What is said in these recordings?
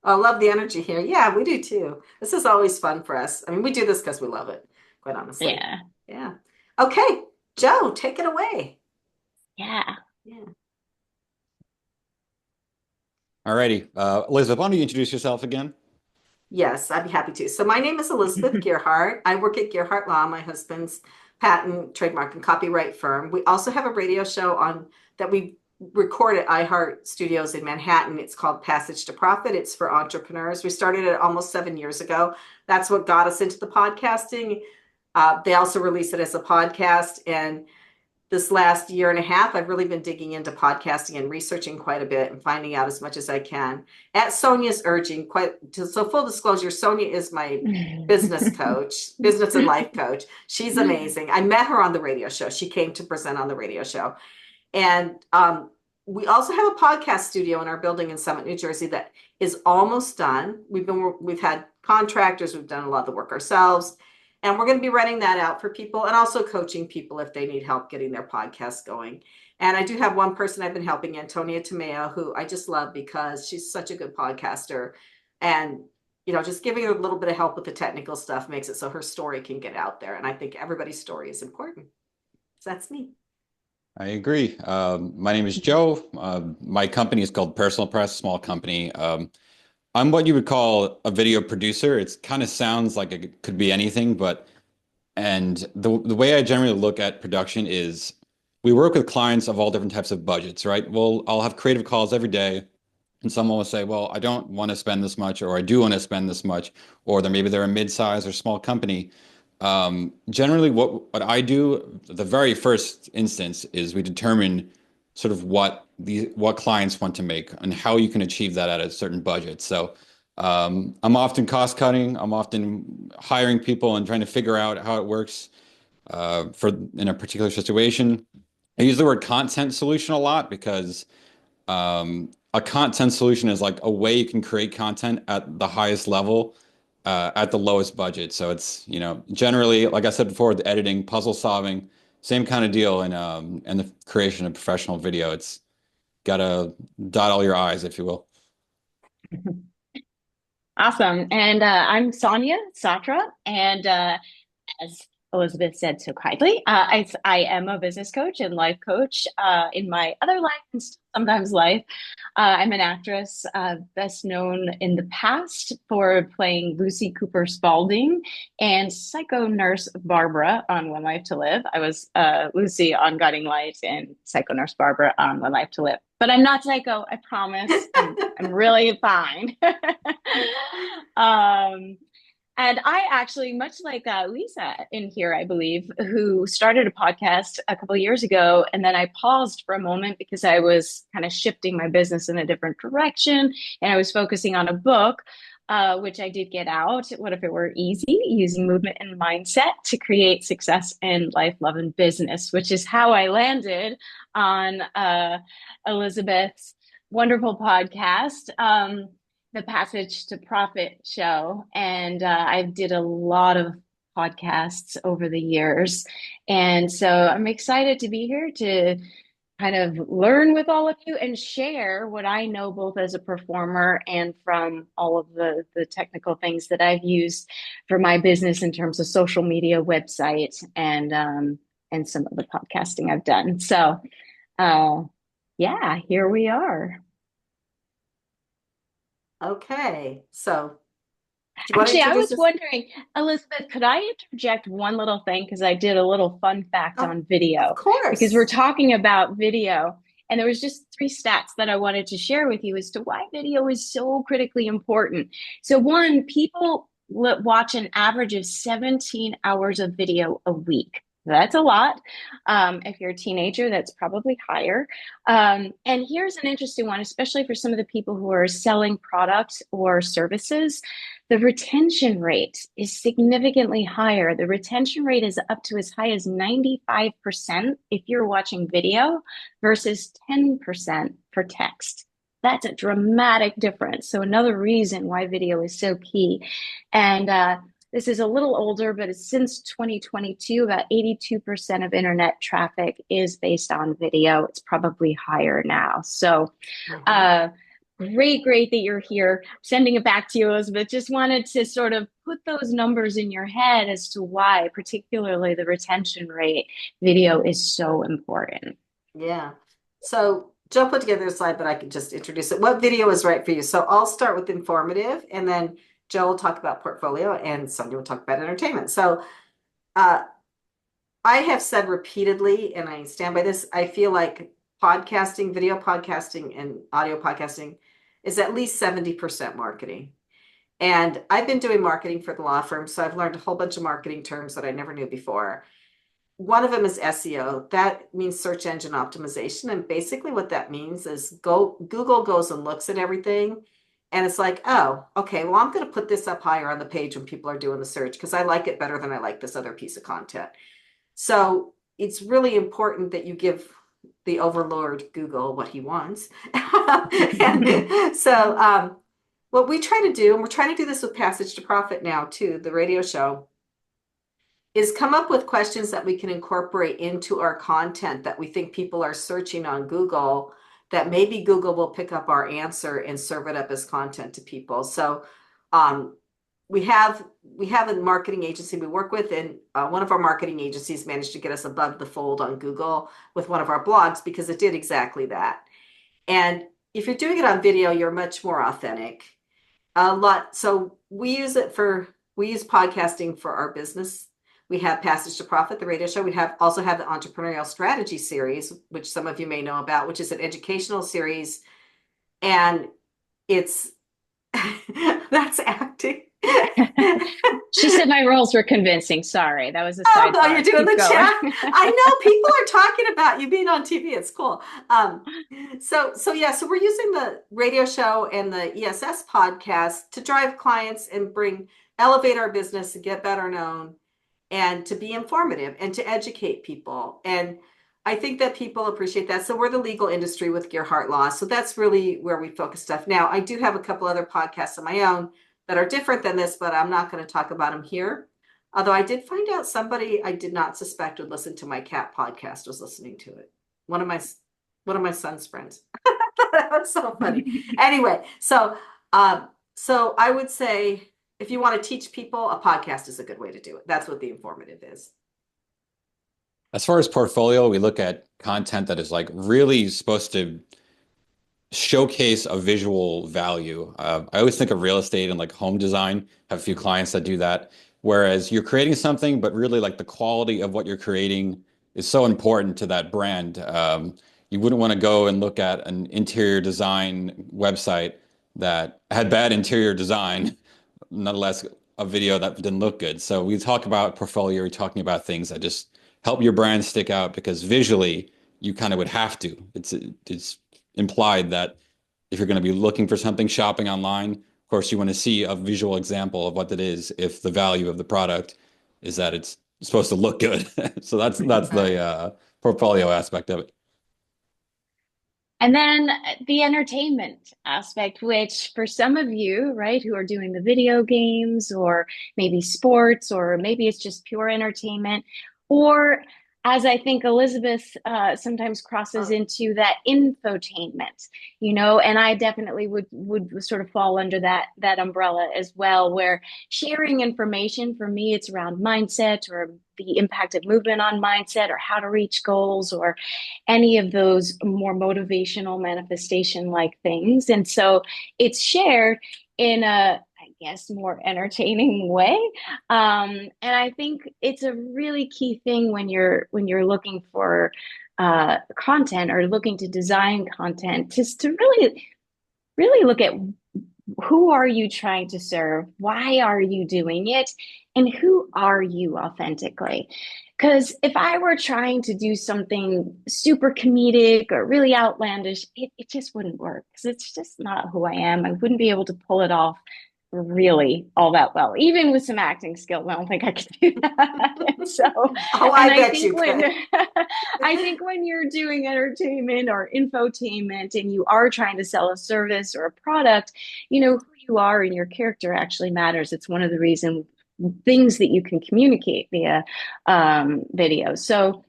I love the energy here. Yeah, we do too. This is always fun for us. I mean, we do this because we love it, quite honestly. Yeah. Yeah. Okay, Joe, take it away. Yeah. Yeah. Alrighty. Elizabeth, why don't you introduce yourself again? Yes, I'd be happy to. So my name is Elizabeth Gearhart. I work at Gearhart Law, my husband's patent, trademark, and copyright firm. We also have a radio show on that we record at iHeart Studios in Manhattan. It's called Passage to Profit. It's for entrepreneurs. We started it almost 7 years ago. That's what got us into the podcasting. They also release it as a podcast, and this last year and a half, I've really been digging into podcasting and researching quite a bit and finding out as much as I can. At Sonia's urging, so full disclosure, Sonia is my business coach, business and life coach. She's amazing. I met her on the radio show. She came to present on the radio show. And we also have a podcast studio in our building in Summit, New Jersey that is almost done. We've had contractors, we've done a lot of the work ourselves. And we're going to be renting that out for people and also coaching people if they need help getting their podcast going. And I do have one person I've been helping, Antonia Tomeo, who I just love because she's such a good podcaster. And, just giving her a little bit of help with the technical stuff makes it so her story can get out there. And I think everybody's story is important. So that's me. I agree. My name is Joe. My company is called Personal Press, small company. I'm what you would call a video producer. It kind of sounds like it could be anything, and the way I generally look at production is we work with clients of all different types of budgets, right? Well, I'll have creative calls every day, and someone will say, well, I don't want to spend this much, or I do want to spend this much, or maybe they're a mid-size or small company. Generally, what I do, the very first instance is we determine sort of what clients want to make and how you can achieve that at a certain budget. So I'm often cost cutting. I'm often hiring people and trying to figure out how it works for in a particular situation. I use the word content solution a lot because a content solution is like a way you can create content at the highest level at the lowest budget. So it's, generally, like I said before, the editing, puzzle solving, same kind of deal in the creation of professional video. It's got to dot all your I's, if you will. Awesome. And I'm Sonia Satra. And as Elizabeth said so kindly, I am a business coach and life coach in my other life and sometimes life. I'm an actress, best known in the past for playing Lucy Cooper Spalding and psycho nurse Barbara on One Life to Live. I was Lucy on Guiding Light and psycho nurse Barbara on One Life to Live. But I'm not psycho, I promise. I'm really fine. And I actually, much like Lisa in here, I believe, who started a podcast a couple of years ago, and then I paused for a moment because I was kind of shifting my business in a different direction, and I was focusing on a book, which I did get out. What if it were easy? Using movement and mindset to create success in life, love, and business, which is how I landed on Elizabeth's wonderful podcast. The Passage to Profit show. And I did a lot of podcasts over the years. And so I'm excited to be here to kind of learn with all of you and share what I know both as a performer and from all of the technical things that I've used for my business in terms of social media, website, and some of the podcasting I've done. So yeah, here we are. Okay. So do you want to Actually, I introduce was us? wondering, Elizabeth, could I interject one little thing? Because I did a little fun fact Oh, on of video, because we're course. talking about video. And there was just three stats that I wanted to share with you as to why video is so critically important. So one, people watch an average of 17 hours of video a week. That's a lot. If you're a teenager, that's probably higher. And here's an interesting one, especially for some of the people who are selling products or services. The retention rate is significantly higher. The retention rate is up to as high as 95% if you're watching video versus 10% for text. That's a dramatic difference. So another reason why video is so key. And this is a little older, but it's since 2022, about 82% of internet traffic is based on video. It's probably higher now. So Great that you're here. Sending it back to you, Elizabeth. Just wanted to sort of put those numbers in your head as to why, particularly the retention rate, video is so important. Yeah. So Joe put together a slide, but I could just introduce it. What video is right for you? So I'll start with informative, and then Joe will talk about portfolio, and Sonia will talk about entertainment. So I have said repeatedly, and I stand by this, I feel like podcasting, video podcasting, and audio podcasting is at least 70% marketing. And I've been doing marketing for the law firm, so I've learned a whole bunch of marketing terms that I never knew before. One of them is SEO. That means search engine optimization. And basically what that means is Google goes and looks at everything. And it's like, oh, okay, well, I'm going to put this up higher on the page when people are doing the search because I like it better than I like this other piece of content. So it's really important that you give the overlord Google what he wants. And so what we try to do, and we're trying to do this with Passage to Profit now too, the radio show, is come up with questions that we can incorporate into our content that we think people are searching on Google, that maybe Google will pick up our answer and serve it up as content to people. So we have a marketing agency we work with, and one of our marketing agencies managed to get us above the fold on Google with one of our blogs because it did exactly that. And if you're doing it on video, you're much more authentic. So we use podcasting for our business. We have Passage to Profit, the radio show. We also have the Entrepreneurial Strategy series, which some of you may know about, which is an educational series. And it's, that's acting. She said my roles were convincing. Sorry, that was a side. Oh, you're doing the chat. I know people are talking about you being on TV. It's cool. So we're using the radio show and the ESS podcast to drive clients and elevate our business and get better known, and to be informative and to educate people. And I think that people appreciate that. So we're the legal industry with Gearhart Law. So that's really where we focus stuff. Now, I do have a couple other podcasts of my own that are different than this, but I'm not going to talk about them here. Although I did find out somebody I did not suspect would listen to my cat podcast was listening to it. One of my son's friends. That was so funny. Anyway, so I would say if you want to teach people, a podcast is a good way to do it. That's what the informative is. As far as portfolio, we look at content that is like really supposed to showcase a visual value. I always think of real estate and like home design. Have a few clients that do that. Whereas you're creating something, but really like the quality of what you're creating is so important to that brand. You wouldn't want to go and look at an interior design website that had bad interior design, nonetheless a video that didn't look good. So we talk about portfolio, we're talking about things that just help your brand stick out because visually you kind of would have to. It's implied that if you're going to be looking for something shopping online, of course you want to see a visual example of what it is if the value of the product is that it's supposed to look good. So that's the portfolio aspect of it. And then the entertainment aspect, which for some of you, right, who are doing the video games or maybe sports, or maybe it's just pure entertainment, or as I think Elizabeth sometimes crosses into that infotainment, and I definitely would sort of fall under that umbrella as well, where sharing information, for me, it's around mindset or the impact of movement on mindset or how to reach goals or any of those more motivational manifestation like things. And so it's shared in a, I guess, more entertaining way. And I think it's a really key thing when you're looking for content or looking to design content, just to really look at who are you trying to serve? Why are you doing it? And who are you authentically? Because if I were trying to do something super comedic or really outlandish, it just wouldn't work because it's just not who I am. I wouldn't be able to pull it off really all that well. Even with some acting skills, I don't think I could do that. And so, I bet you could. I think when you're doing entertainment or infotainment and you are trying to sell a service or a product, who you are and your character actually matters. It's one of the things that you can communicate via video. So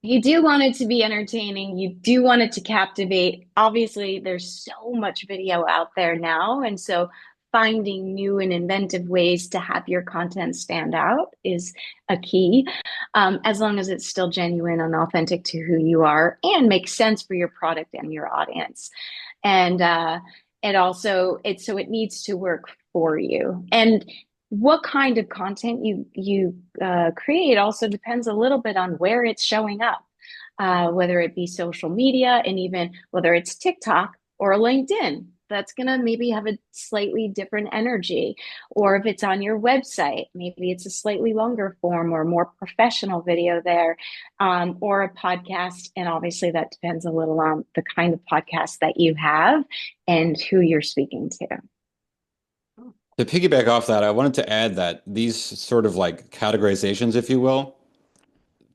You do want it to be entertaining. You do want it to captivate. Obviously, there's so much video out there now. And so finding new and inventive ways to have your content stand out is a key, as long as it's still genuine and authentic to who you are and makes sense for your product and your audience. And it needs to work for you. And what kind of content you create also depends a little bit on where it's showing up, whether it be social media and even whether it's TikTok or LinkedIn. That's going to maybe have a slightly different energy. Or if it's on your website, maybe it's a slightly longer form or more professional video there, or a podcast. And obviously, that depends a little on the kind of podcast that you have and who you're speaking to. To piggyback off that, I wanted to add that these sort of like categorizations, if you will,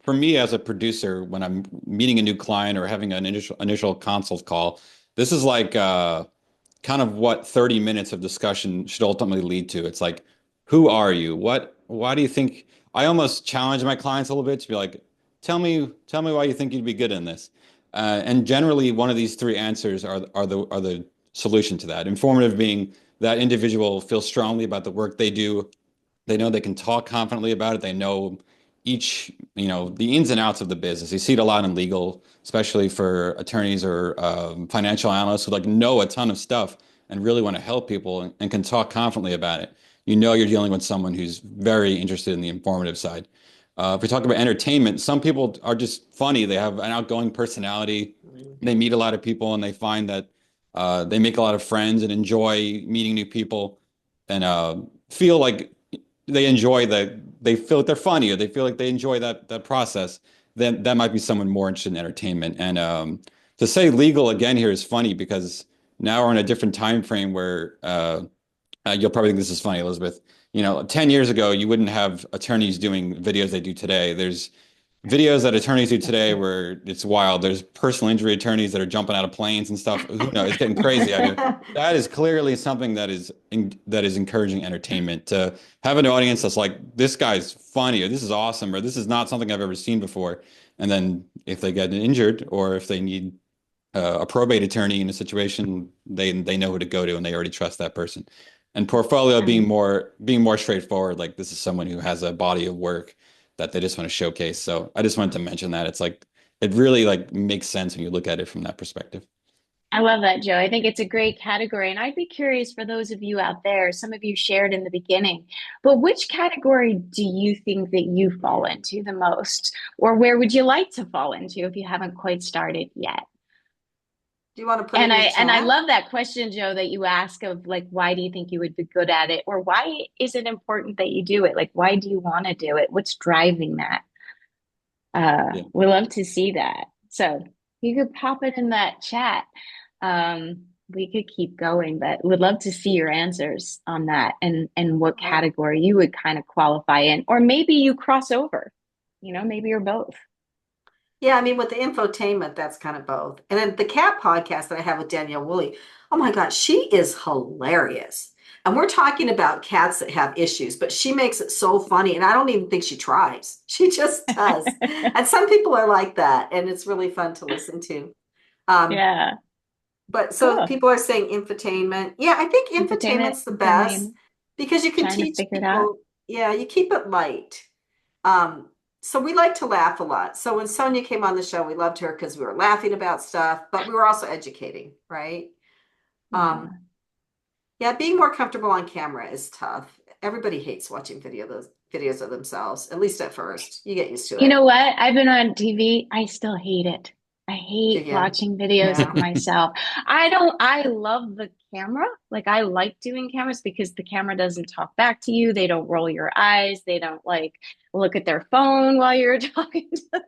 for me as a producer, when I'm meeting a new client or having an initial consult call, this is like kind of what 30 minutes of discussion should ultimately lead to. It's like, who are you? Why do you think? I almost challenge my clients a little bit to be like, tell me why you think you'd be good in this. And generally, one of these three answers are the solution to that. Informative being that individual feels strongly about the work they do. They know they can talk confidently about it. They know the ins and outs of the business. You see it a lot in legal, especially for attorneys or financial analysts who like know a ton of stuff and really want to help people and can talk confidently about it. You know you're dealing with someone who's very interested in the informative side. If we talk about entertainment, some people are just funny. They have an outgoing personality. They meet a lot of people and they find that they make a lot of friends and enjoy meeting new people and feel like they feel like they're funny or they feel like they enjoy that process, then that might be someone more interested in entertainment. And to say legal again here is funny because now we're in a different time frame where you'll probably think this is funny, Elizabeth. 10 years ago, you wouldn't have attorneys doing videos they do today. There's videos that attorneys do today where it's wild. There's personal injury attorneys that are jumping out of planes and stuff. Who knows? It's getting crazy out here. That is clearly something that is encouraging entertainment to have an audience that's like, this guy's funny, or this is awesome, or this is not something I've ever seen before. And then if they get injured or if they need a probate attorney in a situation, they know who to go to and they already trust that person. And portfolio being more straightforward, like this is someone who has a body of work that they just want to showcase. So I just wanted to mention that. It's like it really like makes sense when you look at it from that perspective. I love that, Joe. I think it's a great category. And I'd be curious for those of you out there, some of you shared in the beginning, but which category do you think that you fall into the most? Or where would you like to fall into if you haven't quite started yet? Do you want to put And it in the I chat? love that question, Joe, that you ask of like, why do you think you would be good at it? Or why is it important that you do it? Like, why do you want to do it? What's driving that? Yeah. We love to see that. So you could pop it in that chat. We could keep going, but would love to see your answers on that and what category you would kind of qualify in, or maybe you cross over, maybe you're both. Yeah, I mean, with the infotainment, that's kind of both. And then the cat podcast that I have with Danielle Woolley, oh my God, she is hilarious. And we're talking about cats that have issues, but she makes it so funny. And I don't even think she tries. She just does. And some people are like that, and it's really fun to listen to. Um, Yeah, but so cool. people are saying infotainment. Yeah, I think Infotainment, infotainment's the good best name. because you can Trying to teach figure it out. people. Yeah, you keep it light. So we like to laugh a lot. So when Sonia came on the show, we loved her because we were laughing about stuff, but we were also educating, right? Yeah. Yeah, being more comfortable on camera is tough. Everybody hates watching those videos of themselves, at least at first. You get used to You it. know what? I've been on TV. I still hate it. I hate Yeah. watching videos Yeah. of myself. I love the camera. Like I like doing cameras because the camera doesn't talk back to you. They don't roll your eyes. They don't like look at their phone while you're talking to them.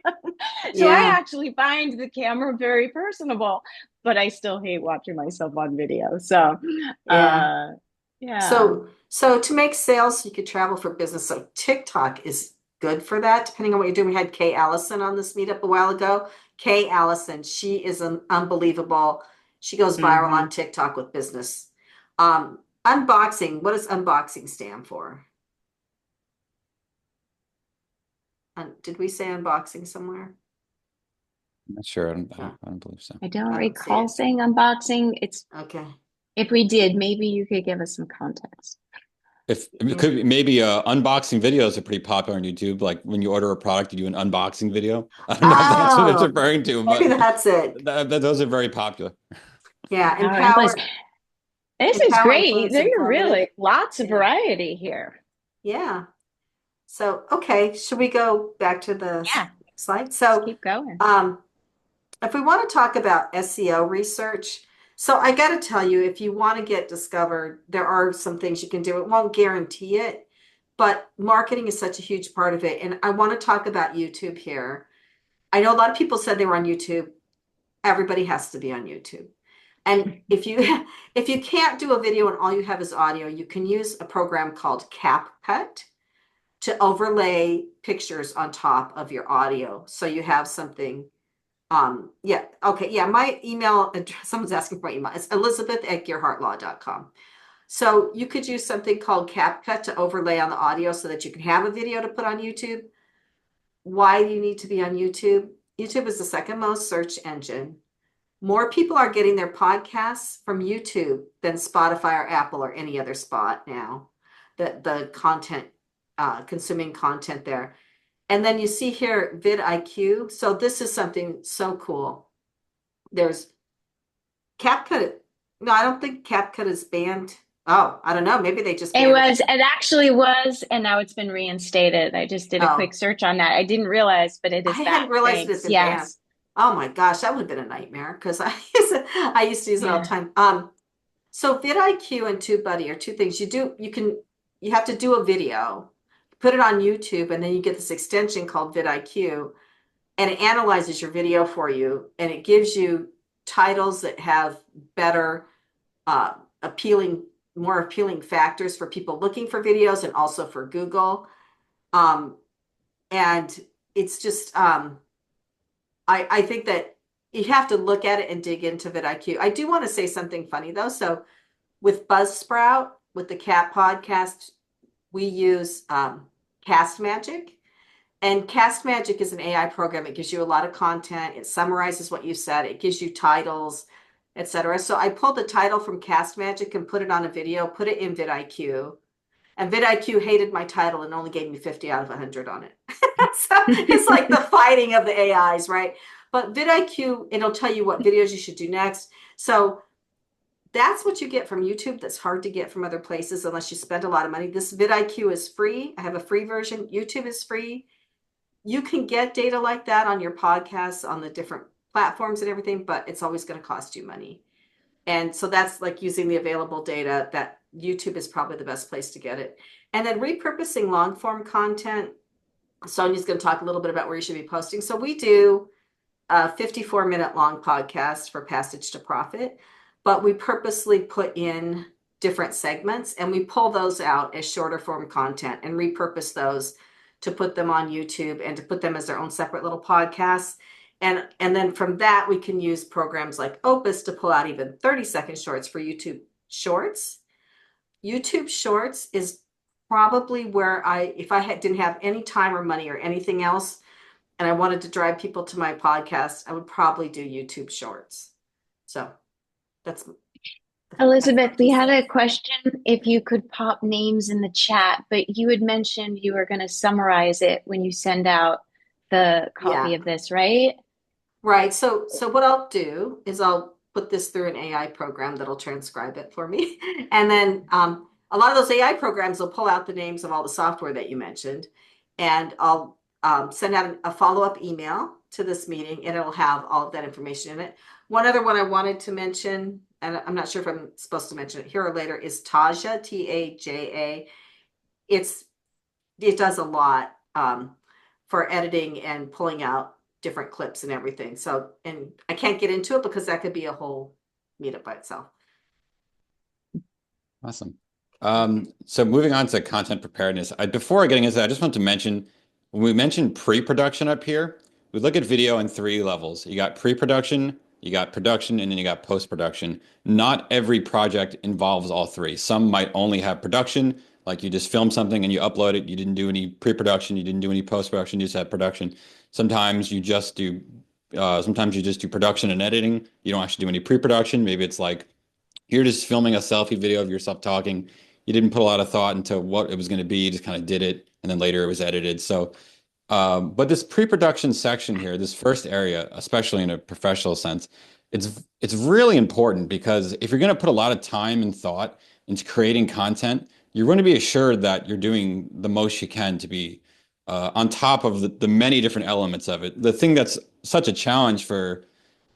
So I Yeah. actually find the camera very personable, but I still hate watching myself on video. So, Yeah. yeah. So to make sales, you could travel for business. So TikTok is good for that, depending on what you're doing. We had Kay Allison on this meetup a while ago. Kay Allison, she is an unbelievable. She goes viral Hmm. on TikTok with business. Unboxing, what does unboxing stand for? Did we say unboxing somewhere? I'm not sure. Yeah. I don't believe so. I don't I don't see recall it. saying unboxing. Okay. If we did, maybe you could give us some context. If it could be, maybe unboxing videos are pretty popular on YouTube. Like when you order a product, you do an unboxing video. I don't know if that's what it's Oh, referring to, maybe but that's it. those are very popular. Yeah. Power influence. This is Empower, great. influence, There's informative. really lots of Yeah. variety here. Yeah. So, okay, should we go back to the Yeah, slide? let's So, keep going. if we want to talk about SEO research, so I got to tell you, if you want to get discovered, there are some things you can do. It won't guarantee it, but marketing is such a huge part of it. And I want to talk about YouTube here. I know a lot of people said they were on YouTube. Everybody has to be on YouTube. And if you if you can't do a video and all you have is audio, you can use a program called CapCut to overlay pictures on top of your audio. So you have something. Yeah, okay, yeah, my email address, someone's asking for my email. It's elizabeth@gearhartlaw.com. So you could use something called CapCut to overlay on the audio so that you can have a video to put on YouTube. Why do you need to be on YouTube? YouTube is the second most search engine. More people are getting their podcasts from YouTube than Spotify or Apple or any other spot now. The content, consuming content there. And then you see here VidIQ. So this is something so cool. There's CapCut. No, I don't think CapCut is banned. Oh, I don't know. Maybe they just It banned it. was, it actually was, and now it's been reinstated. I just did a quick Oh, search on that. I didn't realize, but it I is back. hadn't realized it had Thanks. been banned. Yes. Oh my gosh, that would have been a nightmare because I used to use it all the Yeah. time. So vidIQ and TubeBuddy are two things. You have to do a video, put it on YouTube, and then you get this extension called vidIQ, and it analyzes your video for you, and it gives you titles that have better uh, appealing, more appealing factors for people looking for videos and also for Google. Um, and it's just I think that you have to look at it and dig into vidIQ. I do want to say something funny though. So with Buzzsprout, with the Cat podcast, we use Cast Magic. And Cast Magic is an AI program. It gives you a lot of content. It summarizes what you said. It gives you titles, etc. So I pulled the title from Cast Magic and put it on a video, put it in vidIQ. And vidIQ hated my title and only gave me 50 out of 100 on it. So it's like the fighting of the AIs, right? But vidIQ, it'll tell you what videos you should do next. So that's what you get from YouTube. That's hard to get from other places unless you spend a lot of money. This vidIQ is free. I have a free version. YouTube is free. You can get data like that on your podcasts, on the different platforms and everything, but it's always going to cost you money. And so that's like using the available data. That YouTube is probably the best place to get it. And then repurposing long form content. Sonia's going to talk a little bit about where you should be posting. So we do a 54-minute long podcast for Passage to Profit, but we purposely put in different segments and we pull those out as shorter form content and repurpose those to put them on YouTube and to put them as their own separate little podcasts. And then from that, we can use programs like Opus to pull out even 30-second shorts for YouTube Shorts. YouTube Shorts is probably where if I didn't have any time or money or anything else, and I wanted to drive people to my podcast, I would probably do YouTube Shorts. So that's Elizabeth, we had a question if you could pop names in the chat, but you had mentioned you were going to summarize it when you send out the copy yeah. of this, right? Right. So what I'll do is I'll put this through an AI program that'll transcribe it for me. And then a lot of those AI programs will pull out the names of all the software that you mentioned. And I'll send out a follow-up email to this meeting and it'll have all of that information in it. One other one I wanted to mention, and I'm not sure if I'm supposed to mention it here or later, is Taja, Taja. It does a lot for editing and pulling out different clips and everything. So, and I can't get into it because that could be a whole meetup by itself. Awesome. So moving on to content preparedness, before getting into that, I just want to mention, when we mentioned pre-production up here, we look at video in 3 levels. You got pre-production, you got production, and then you got post-production. Not every project involves all 3. Some might only have production, like you just film something and you upload it. You didn't do any pre-production, you didn't do any post-production, you just had production. Sometimes you just do Sometimes you just do production and editing. You don't actually do any pre-production. Maybe it's like you're just filming a selfie video of yourself talking. You didn't put a lot of thought into what it was going to be. You just kind of did it, and then later it was edited. So, but this pre-production section here, this first area, especially in a professional sense, it's really important because if you're going to put a lot of time and thought into creating content, you're going to be assured that you're doing the most you can to be on top of the many different elements of it. The thing that's such a challenge for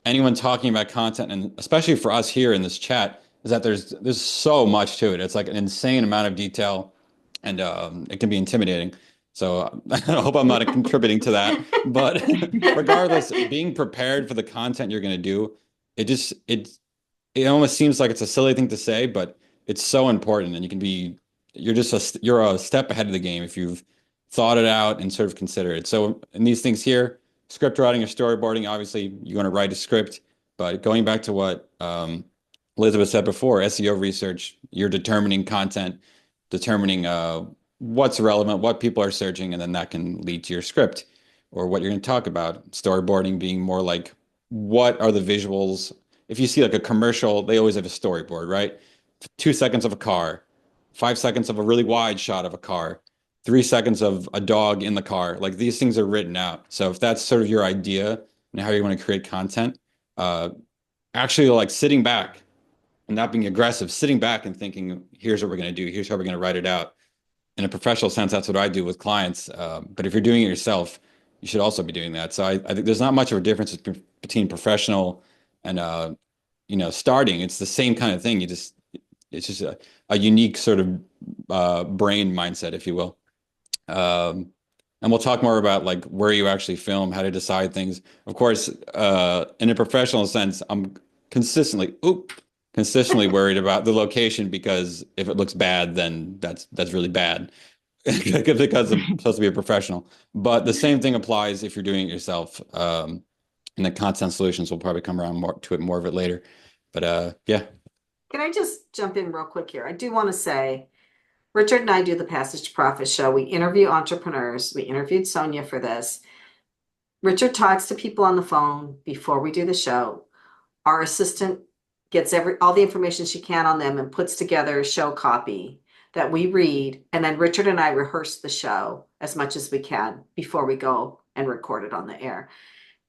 anyone talking about content, and especially for us here in this chat, is that there's so much to it. It's like an insane amount of detail, and it can be intimidating. So I hope I'm not contributing to that. But regardless, being prepared for the content you're going to do, it almost seems like it's a silly thing to say, but it's so important, and you're a step ahead of the game if you've thought it out and sort of consider it. So in these things here, script writing or storyboarding, obviously you want to write a script, but going back to what Elizabeth said before, SEO research, you're determining content, determining what's relevant, what people are searching, and then that can lead to your script or what you're going to talk about. Storyboarding being more like, what are the visuals? If you see like a commercial, they always have a storyboard, right? 2 seconds of a car, 5 seconds of a really wide shot of a car, 3 seconds of a dog in the car. Like these things are written out. So if that's sort of your idea and how you want to create content, uh, actually like sitting back and not being aggressive, sitting back and thinking, here's what we're going to do. Here's how we're going to write it out. In a professional sense, that's what I do with clients. But if you're doing it yourself, you should also be doing that. So I think there's not much of a difference between professional and starting. It's the same kind of thing. It's just a unique sort of brain mindset, if you will. And we'll talk more about like where you actually film, how to decide things. Of course, in a professional sense, I'm consistently worried about the location because if it looks bad, then that's really bad because I'm supposed to be a professional. But the same thing applies if you're doing it yourself. And the content solutions will probably come around more of it later. But yeah. Can I just jump in real quick here? I do want to say, Richard and I do the Passage to Profit show. We interview entrepreneurs. We interviewed Sonia for this. Richard talks to people on the phone before we do the show. Our assistant gets all the information she can on them and puts together a show copy that we read. And then Richard and I rehearse the show as much as we can before we go and record it on the air.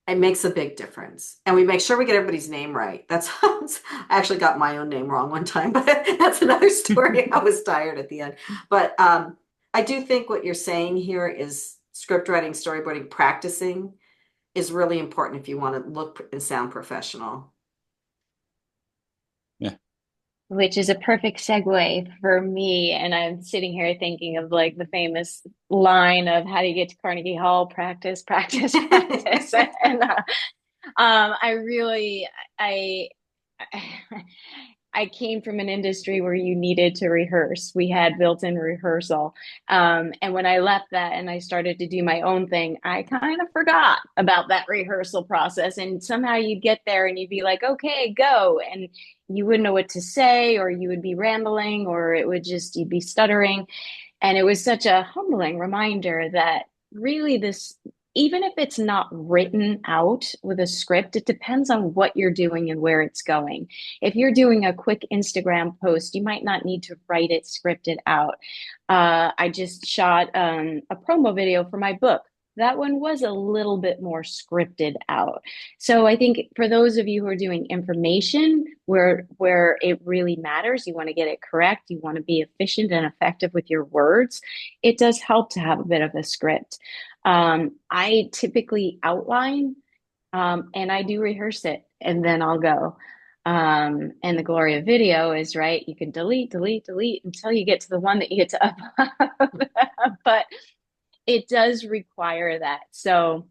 It makes a big difference. And we make sure we get everybody's name right. I actually got my own name wrong one time, but that's another story. I was tired at the end. But I do think what you're saying here is script writing, storyboarding, practicing is really important if you want to look and sound professional. Yeah. Which is a perfect segue for me. And I'm sitting here thinking of like the famous line of how do you get to Carnegie Hall? Practice, practice, practice. And I I came from an industry where you needed to rehearse. We had built-in rehearsal. And when I left that and I started to do my own thing, I kind of forgot about that rehearsal process. And somehow you'd get there and you'd be like, okay, go. And you wouldn't know what to say, or you would be rambling, or you'd be stuttering. And it was such a humbling reminder that really even if it's not written out with a script, it depends on what you're doing and where it's going. If you're doing a quick Instagram post, you might not need to write it scripted out. I just shot a promo video for my book. That one was a little bit more scripted out. So I think for those of you who are doing information where it really matters, you want to get it correct, you want to be efficient and effective with your words, it does help to have a bit of a script. I typically outline and I do rehearse it and then I'll go. And the glory of video is, right, you can delete until you get to the one that you get to upload. But it does require that. So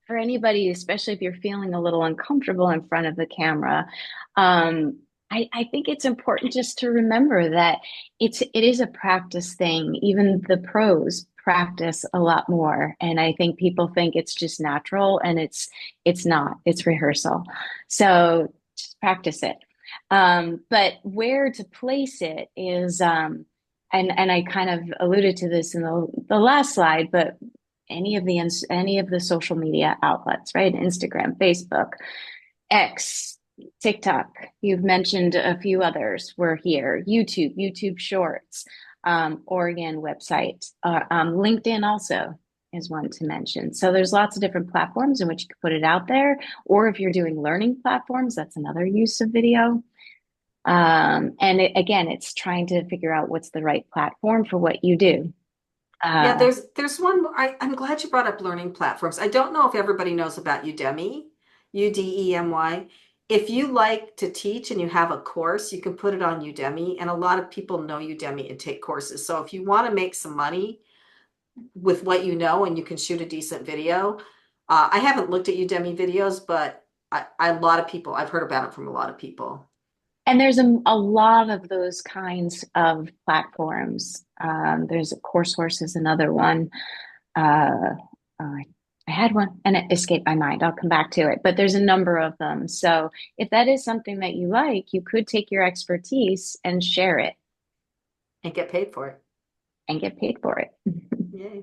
for anybody, especially if you're feeling a little uncomfortable in front of the camera, I think it's important just to remember that it is a practice thing. Even the pros practice a lot more. And I think people think it's just natural, and it's not, it's rehearsal. So just practice it. But where to place it is, and I kind of alluded to this in the last slide, but any of the social media outlets, right? Instagram, Facebook, X, TikTok. You've mentioned a few others. We're here. YouTube Shorts, Oregon website, LinkedIn also is one to mention. So there's lots of different platforms in which you can put it out there. Or if you're doing learning platforms, that's another use of video. And again, it's trying to figure out what's the right platform for what you do. Yeah, there's one. I'm glad you brought up learning platforms. I don't know if everybody knows about Udemy, Udemy. If you like to teach and you have a course, you can put it on Udemy, and a lot of people know Udemy and take courses. So if you want to make some money with what you know and you can shoot a decent video, I haven't looked at Udemy videos, but a lot of people, I've heard about it from a lot of people. And there's a lot of those kinds of platforms. There's CourseHorse is another one. I had one and it escaped my mind. I'll come back to it, but there's a number of them. So if that is something that you like, you could take your expertise and share it And get paid for it. and get paid for it.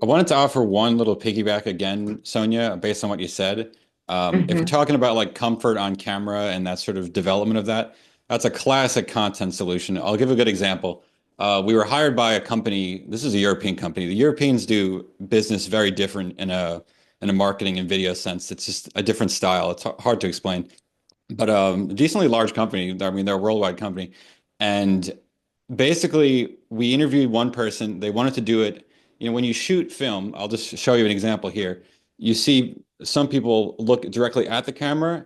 I wanted to offer one little piggyback again, Sonia, based on what you said. If we're talking about like comfort on camera and that sort of development of that, that's a classic content solution. I'll give a good example. We were hired by a company. This is a European company. The Europeans do business very different in a marketing and video sense. It's just a different style. It's hard to explain, but a decently large company. I mean, they're a worldwide company, and basically we interviewed one person. They wanted to do it. You know, when you shoot film, I'll just show you an example here. You see some people look directly at the camera,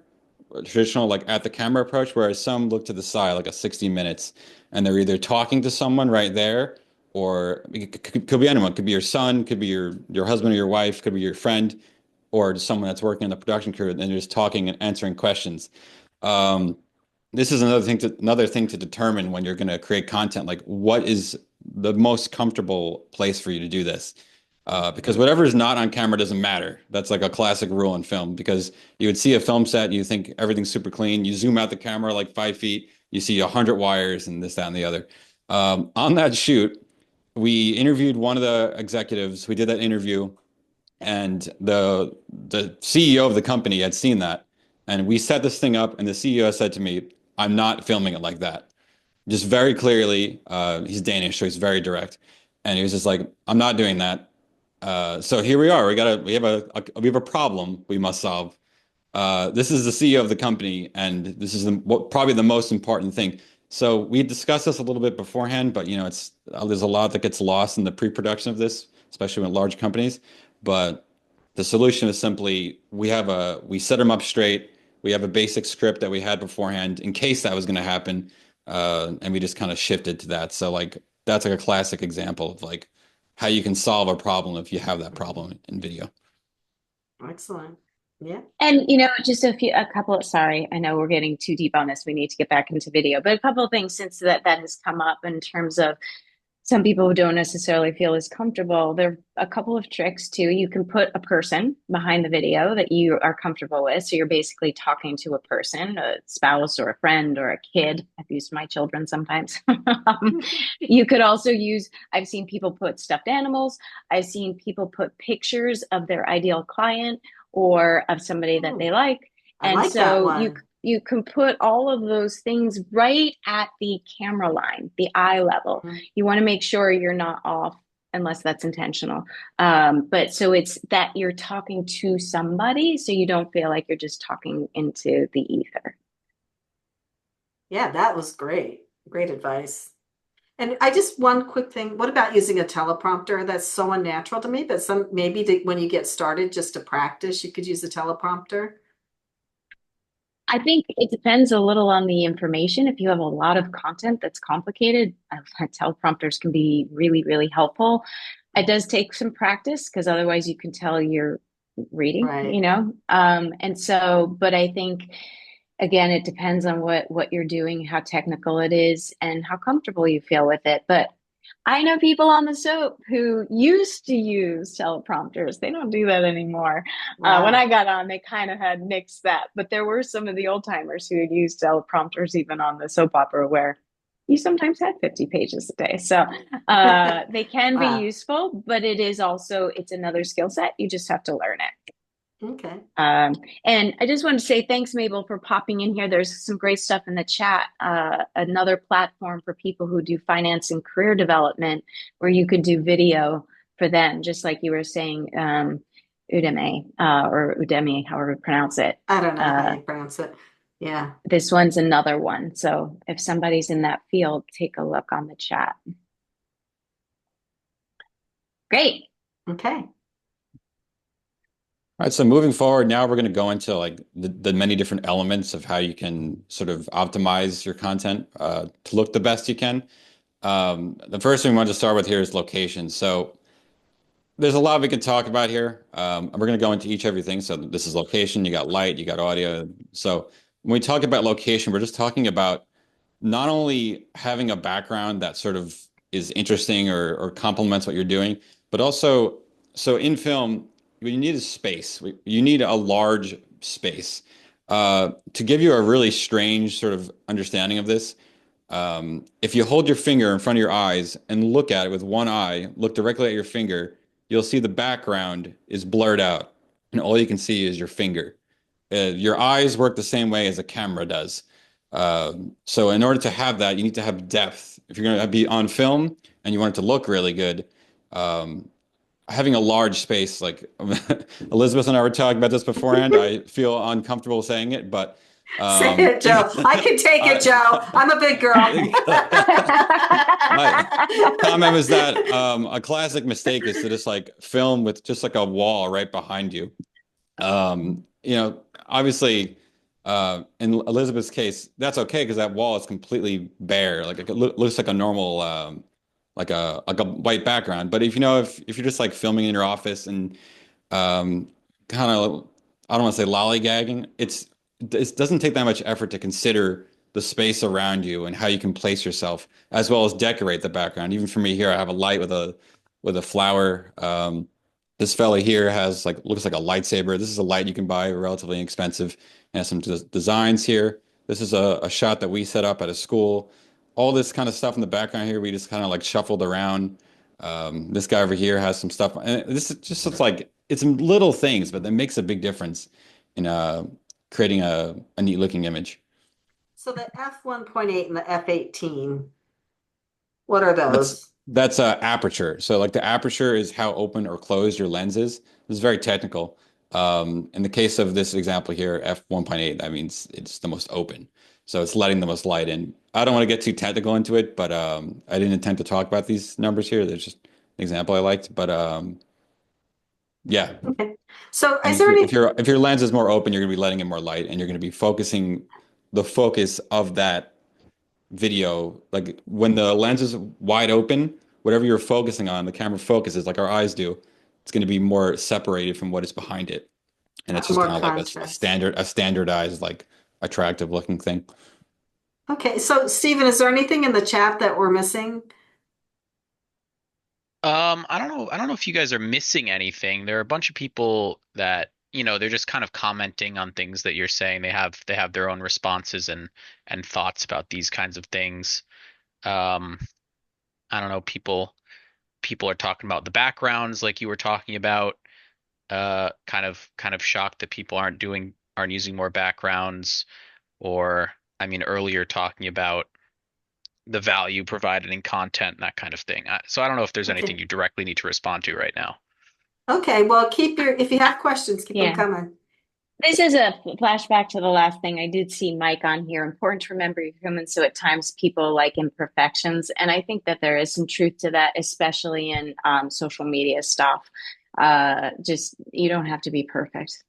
traditional like at the camera approach, whereas some look to the side, like a 60 minutes, and they're either talking to someone right there, or it could be anyone. Could be your son, could be your husband or your wife, could be your friend, or just someone that's working on the production crew, and they're just talking and answering questions. Um, this is another thing to determine when you're going to create content. Like, what is the most comfortable place for you to do this? Because whatever is not on camera doesn't matter. That's like a classic rule in film. Because you would see a film set, you think everything's super clean. You zoom out the camera like 5 feet, you see 100 wires and this, that, and the other. On that shoot, we interviewed one of the executives. We did that interview, and the CEO of the company had seen that, and we set this thing up, and the CEO said to me, "I'm not filming it like that." Just very clearly, he's Danish, so he's very direct, and he was just like, "I'm not doing that." So here we are. We have a problem we must solve. This is the CEO of the company, and this is probably the most important thing. So we discussed this a little bit beforehand, but you know, there's a lot that gets lost in the pre-production of this, especially with large companies. But the solution is simply we set them up straight. We have a basic script that we had beforehand in case that was going to happen, and we just kind of shifted to that. So like that's like a classic example of like how you can solve a problem if you have that problem in video. Excellent. Yeah. And just a couple of, sorry, I know we're getting too deep on this. We need to get back into video, but a couple of things since that has come up in terms of some people who don't necessarily feel as comfortable. There are a couple of tricks too. You can put a person behind the video that you are comfortable with. So you're basically talking to a person, a spouse or a friend or a kid. I've used my children sometimes. You could also I've seen people put stuffed animals. I've seen people put pictures of their ideal client or of somebody that they like. I like that one. You can put all of those things right at the camera line, the eye level. You want to make sure you're not off unless that's intentional. But so it's that you're talking to somebody, so you don't feel like you're just talking into the ether. Yeah, that was great. Great advice. And one quick thing. What about using a teleprompter? That's so unnatural to me, but when you get started, just to practice, you could use a teleprompter. I think it depends a little on the information. If you have a lot of content that's complicated, teleprompters can be really, really helpful. It does take some practice because otherwise you can tell you're reading, right. But I think, again, it depends on what you're doing, how technical it is, and how comfortable you feel with it. But I know people on the soap who used to use teleprompters. They don't do that anymore. Wow. When I got on, they kind of had nixed that. But there were some of the old timers who had used teleprompters even on the soap opera where you sometimes have 50 pages a day. So they can be Wow. useful, but it's another skill set. You just have to learn it. Okay. And I just wanted to say thanks, Mabel, for popping in here. There's some great stuff in the chat. Another platform for people who do finance and career development where you could do video for them, just like you were saying, Udemy, or Udemy, however you pronounce it. I don't know how you pronounce it. Yeah. This one's another one. So if somebody's in that field, take a look on the chat. Great. Okay. All right, so moving forward, now we're going to go into like the many different elements of how you can sort of optimize your content to look the best you can. The first thing we want to start with here is location. So there's a lot we can talk about here. And we're going to go into everything. So this is location, you got light, you got audio. So when we talk about location, we're just talking about not only having a background that sort of is interesting or complements what you're doing, but also, so in film, what you need is space. You need a large space. To give you a really strange sort of understanding of this, if you hold your finger in front of your eyes and look at it with one eye, look directly at your finger, you'll see the background is blurred out, and all you can see is your finger. Your eyes work the same way as a camera does. So in order to have that, you need to have depth. If you're going to be on film and you want it to look really good, having a large space, like Elizabeth and I were talking about this beforehand, I feel uncomfortable saying it, but Say it, Joe. I can take it, Joe. I'm a big girl. My comment was that a classic mistake is to just like film with just like a wall right behind you. Obviously, in Elizabeth's case, that's okay because that wall is completely bare. Like it looks like a normal, like a white background. But if you're just like filming in your office and kind of, I don't want to say lollygagging, it doesn't take that much effort to consider the space around you and how you can place yourself, as well as decorate the background. Even for me here, I have a light with a flower. This fella here has looks like a lightsaber. This is a light you can buy, relatively inexpensive. It has some designs here. This is a shot that we set up at a school. All this kind of stuff in the background here, we just kind of like shuffled around. This guy over here has some stuff, and this is just it's little things, but that makes a big difference in creating a neat looking image. So the f1.8 and the f18, what are That's those? that's aperture. So like the aperture is how open or closed your lens is. This is very technical. In the case of this example here, f1.8, that means it's the most open. So it's letting the most light in. I don't want to get too technical into it, but I didn't intend to talk about these numbers here. There's just an example I liked, but yeah. Okay. So And is there any, if your lens is more open, you're going to be letting in more light, and you're going to be focusing the focus of that video. Like when the lens is wide open, whatever you're focusing on, the camera focuses like our eyes do. It's going to be more separated from what is behind it, and it's just more kind of like a contrast? standardized, like attractive looking thing. Okay. So Stephen, is there anything in the chat that we're missing? I don't know. I don't know if you guys are missing anything. There are a bunch of people that, they're just kind of commenting on things that you're saying. They have their own responses and thoughts about these kinds of things. Um, I don't know, people are talking about the backgrounds like you were talking about. Kind of shocked that people aren't using more backgrounds, or I mean earlier talking about the value provided in content and that kind of thing. So I don't know if there's anything Okay. you directly need to respond to right now. Okay. Well, if you have questions, keep them Yeah. coming. This is a flashback to the last thing. I did see Mike on here. Important to remember you're human, so at times people like imperfections. And I think that there is some truth to that, especially in social media stuff. Just you don't have to be perfect.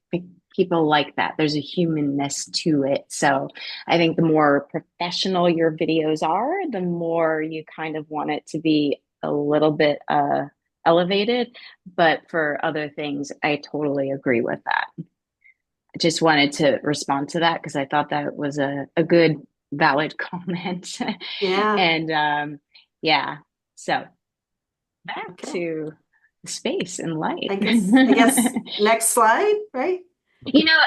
People like that. There's a humanness to it. So I think the more professional your videos are, the more you kind of want it to be a little bit elevated. But for other things, I totally agree with that. Just wanted to respond to that because I thought that was a good, valid comment. Yeah. And yeah, so back Okay. to space and light. I guess next slide, right?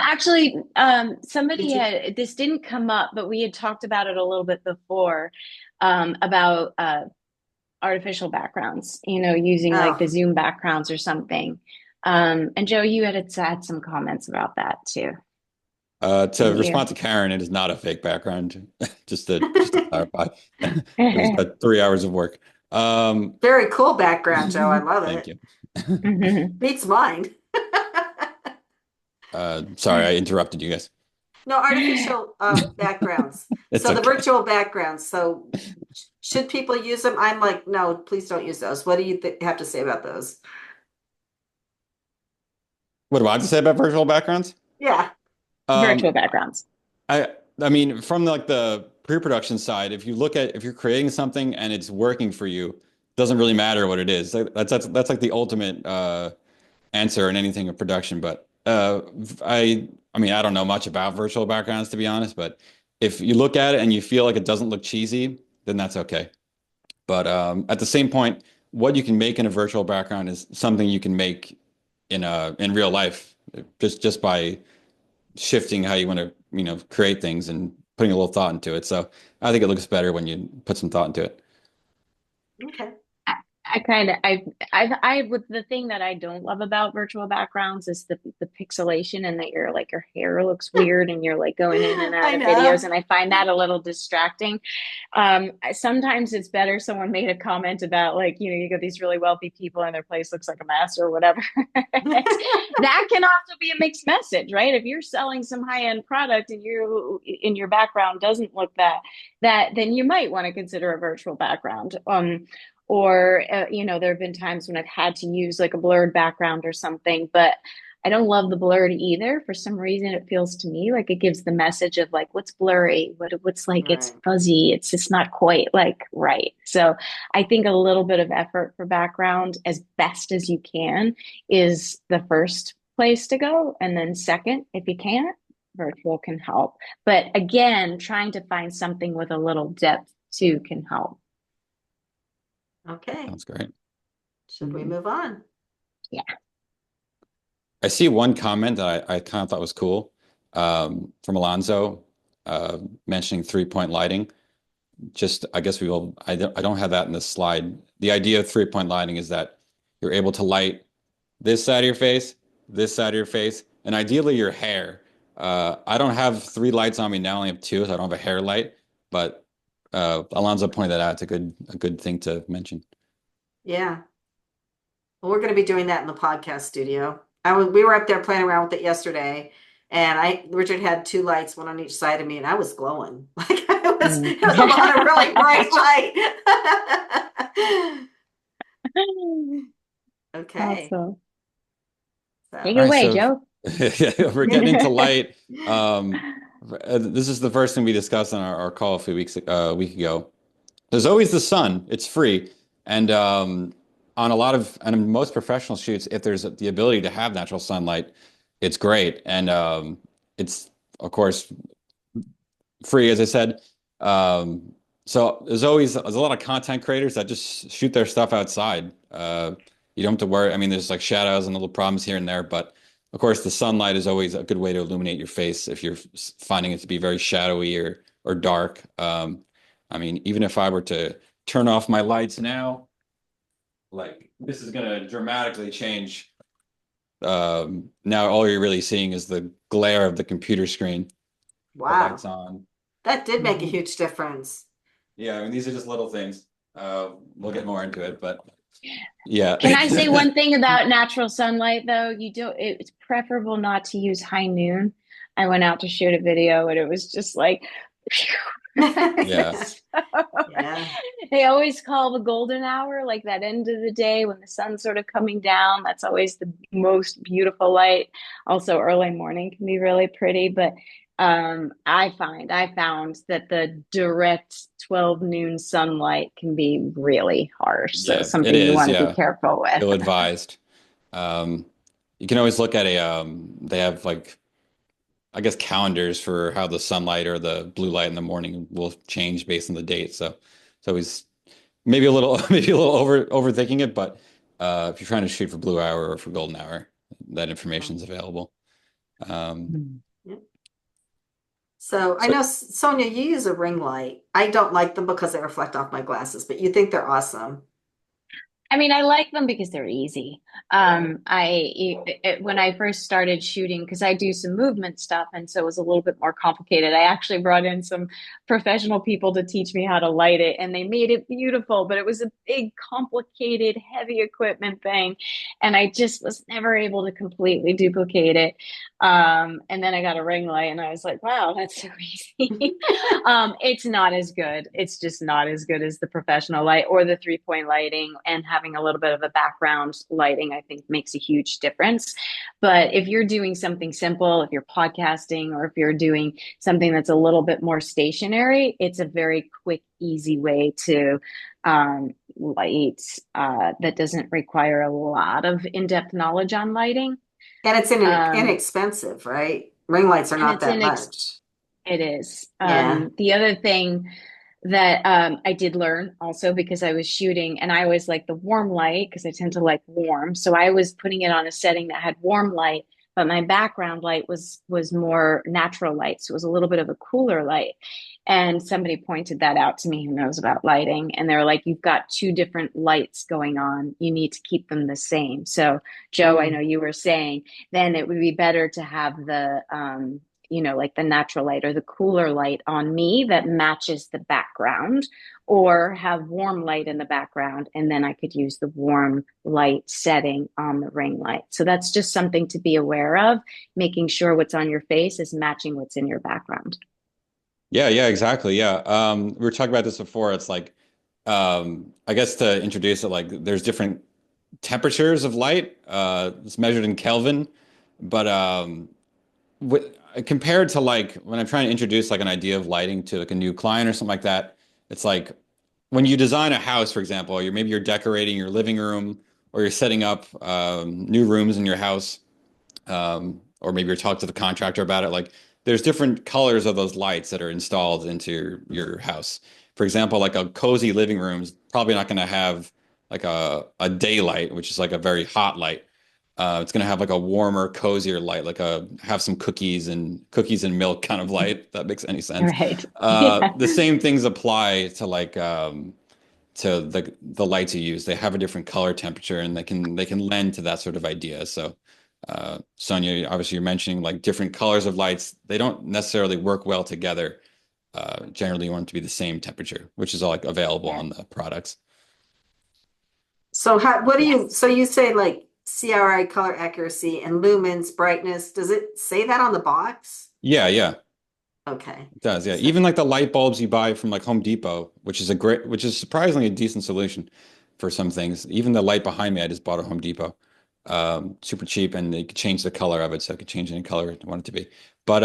Actually, Did somebody you? had, this didn't come up, but we had talked about it a little bit before, about artificial backgrounds, using like the Oh, Zoom backgrounds or something. And Joe, you had some comments about that too, To didn't you? respond to Karen, it is not a fake background. Just to clarify, it was about 3 hours of work. Um, very cool background, Joe. I love thank it. you. Beats mine. Sorry, I interrupted you guys. No, artificial backgrounds. It's So the okay. virtual backgrounds. So should people use them? I'm like, no, please don't use those. What do you have to say about those? What do I have to say about virtual backgrounds? Yeah. Virtual Um, backgrounds. I I mean, from like the pre-production side, if you're creating something and it's working for you, doesn't really matter what it is. That's like the ultimate answer in anything in production. But I mean, I don't know much about virtual backgrounds to be honest, but if you look at it and you feel like it doesn't look cheesy, then that's okay. But at the same point, what you can make in a virtual background is something you can make in real life, just by shifting how you want to, create things and putting a little thought into it. So I think it looks better when you put some thought into it. Okay. I kind of I with the thing that I don't love about virtual backgrounds is the pixelation, and that your hair looks weird and you're like going in and out I of videos, know. and I find that a little distracting. Sometimes it's better. Someone made a comment about, like, you got these really wealthy people and their place looks like a mess or whatever. That can also be a mixed message, right? If you're selling some high-end product and you in your background doesn't look that, then you might want to consider a virtual background. Or there have been times when I've had to use like a blurred background or something, but I don't love the blurred either. For some reason, it feels to me like it gives the message of like what's blurry, what's like it's Right. fuzzy, it's just not quite like right. So I think a little bit of effort for background as best as you can is the first place to go. And then second, if you can't, virtual can help. But again, trying to find something with a little depth too can help. Okay. Sounds great. Should we move on? Yeah. I see one comment that I kind of thought was cool, from Alonzo, mentioning 3-point lighting. Just, I guess I don't have that in this slide. The idea of 3-point lighting is that you're able to light this side of your face, this side of your face, and ideally your hair. I don't have 3 lights on me now, I only have 2, so I don't have a hair light, but Alonzo pointed that out. It's a good thing to mention. Yeah. Well, we're going to be doing that in the podcast studio. We were up there playing around with it yesterday, and Richard had 2 lights, one on each side of me, and I was glowing. Like Mm. it was a lot of really bright light. Okay. Awesome. Take So it All right, away, so Joe. we're getting into light. This is the first thing we discussed on our call a week ago. There's always the sun. It's free. And on most professional shoots, if there's the ability to have natural sunlight, it's great. And it's, of course, free, as I said. So there's a lot of content creators that just shoot their stuff outside. You don't have to worry. I mean, there's like shadows and little problems here and there, but of course, the sunlight is always a good way to illuminate your face if you're finding it to be very shadowy or dark. I mean, even if I were to turn off my lights now, like this is going to dramatically change. Now all you're really seeing is the glare of the computer screen. The wow, lights on. that did make a Mhm. huge difference. Yeah, I mean, these are just little things. We'll get more into it, but yeah. Can I say one thing about natural sunlight, though? It's preferable not to use high noon. I went out to shoot a video and it was just like, Yeah. Yeah. they always call the golden hour, like that end of the day when the sun's sort of coming down. That's always the most beautiful light. Also, early morning can be really pretty, but I found that the direct 12 noon sunlight can be really harsh. So Yeah, it something you is. want to be Yeah. careful with. Ill advised. Um, you can always look at they have like, I guess, calendars for how the sunlight or the blue light in the morning will change based on the date. So it's always maybe a little, maybe a little overthinking it, but if you're trying to shoot for blue hour or for golden hour, that information is available. Um, Yeah. So I know, Sonia, you use a ring light. I don't like them because they reflect off my glasses, but you think they're awesome. I mean, I like them because they're easy. When I first started shooting, because I do some movement stuff, and so it was a little bit more complicated. I actually brought in some professional people to teach me how to light it, and they made it beautiful, but it was a big, complicated, heavy equipment thing, and I just was never able to completely duplicate it. And then I got a ring light, and I was like, wow, that's so easy. It's not as good. It's just not as good as the professional light or the 3-point lighting, and having a little bit of a background lighting, I think makes a huge difference. But if you're doing something simple, if you're podcasting, or if you're doing something that's a little bit more stationary, it's a very quick, easy way to light that doesn't require a lot of in-depth knowledge on lighting. And it's inexpensive, right? Ring lights are And not it's that much. It is. Yeah. The other thing that I did learn also, because I was shooting and I always like the warm light because I tend to like warm. So I was putting it on a setting that had warm light, but my background light was more natural light. So it was a little bit of a cooler light. And somebody pointed that out to me who knows about lighting. And they were like, you've got two different lights going on. You need to keep them the same. So Joe, I know you were saying then it would be better to have the like the natural light or the cooler light on me that matches the background, or have warm light in the background. And then I could use the warm light setting on the ring light. So that's just something to be aware of, making sure what's on your face is matching what's in your background. yeah, yeah, exactly. Yeah. We were talking about this before. It's like, I guess to introduce it, like there's different temperatures of light. It's measured in Kelvin, but compared to like when I'm trying to introduce like an idea of lighting to like a new client or something like that, it's like when you design a house, for example, you're decorating your living room, or you're setting up new rooms in your house, or maybe you're talking to the contractor about it. Like there's different colors of those lights that are installed into your house. For example, like a cozy living room is probably not going to have like a daylight, which is like a very hot light. It's going to have like a warmer, cozier light, like have some cookies and milk kind of light, if that makes any sense. Right. Yeah. The same things apply to like to the lights you use. They have a different color temperature, and they can lend to that sort of idea. So Sonia, obviously you're mentioning like different colors of lights. They don't necessarily work well together. Generally you want it to be the same temperature, which is all like available on the products. So what do Yes. so you say like CRI, color accuracy, and lumens, brightness. Does it say that on the box? Yeah, yeah. Okay. It does, yeah. So, Even like the light bulbs you buy from like Home Depot, which is surprisingly a decent solution for some things. Even the light behind me, I just bought at Home Depot. Super cheap, and you could change the color of it, so I could change any color I want it to be. But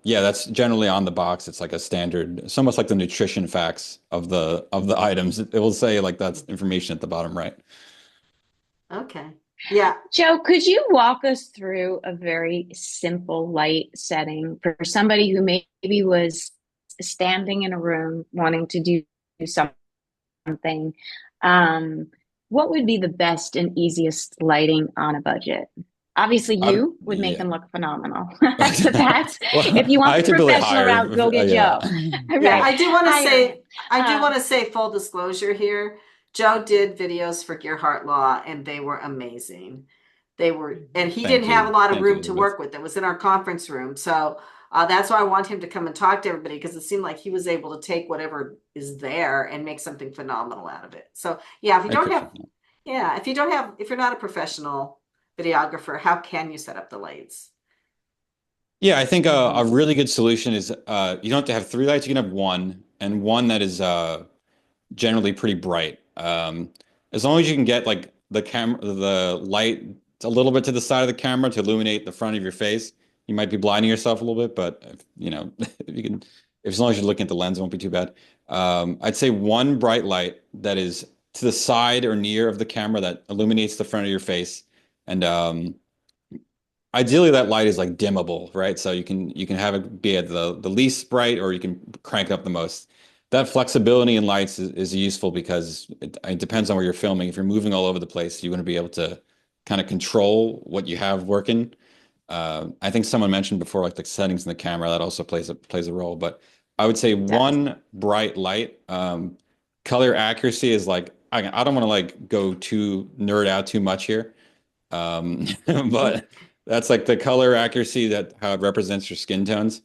yeah, that's generally on the box. It's like a standard. It's almost like the nutrition facts of the items. It will say like that's information at the bottom right. okay. Yeah. Joe, could you walk us through a very simple light setting for somebody who maybe was standing in a room wanting to do something? Um, what would be the best and easiest lighting on a budget? Obviously, you would make Yeah. them look phenomenal. So that's, Well, if you want I the typically professional hire, route, go get yeah. Joe. Yeah, Right. I do want to Hire him. say, I do want Um, to say full disclosure here. Joe did videos for Gearhart Law, and they were amazing. They were, and he Thank didn't have a you. lot of Thank you, room to Elizabeth. work with. It was in our conference room. So that's why I want him to come and talk to everybody, because it seemed like he was able to take whatever is there and make something phenomenal out of it. So yeah, I appreciate that. if you're not a professional videographer, how can you set up the lights? Yeah, I think a mhm. really good solution is you don't have to have three lights. You can have one, and one that is generally pretty bright. As long as you can get like the light a little bit to the side of the camera to illuminate the front of your face. You might be blinding yourself a little bit, but if you can, if as long as you're looking at the lens, it won't be too bad. I'd say one bright light that is to the side or near of the camera that illuminates the front of your face, and ideally that light is like dimmable, right? So you can have it be at the least bright, or you can crank it up the most. That flexibility in lights is useful because it depends on where you're filming. If you're moving all over the place, you want to be able to kind of control what you have working. I think someone mentioned before, like the settings in the camera, that also plays a role. But I would say one bright light, color accuracy is like, I don't want to like go too nerd out too much here. But that's like the color accuracy, that how it represents your skin tones.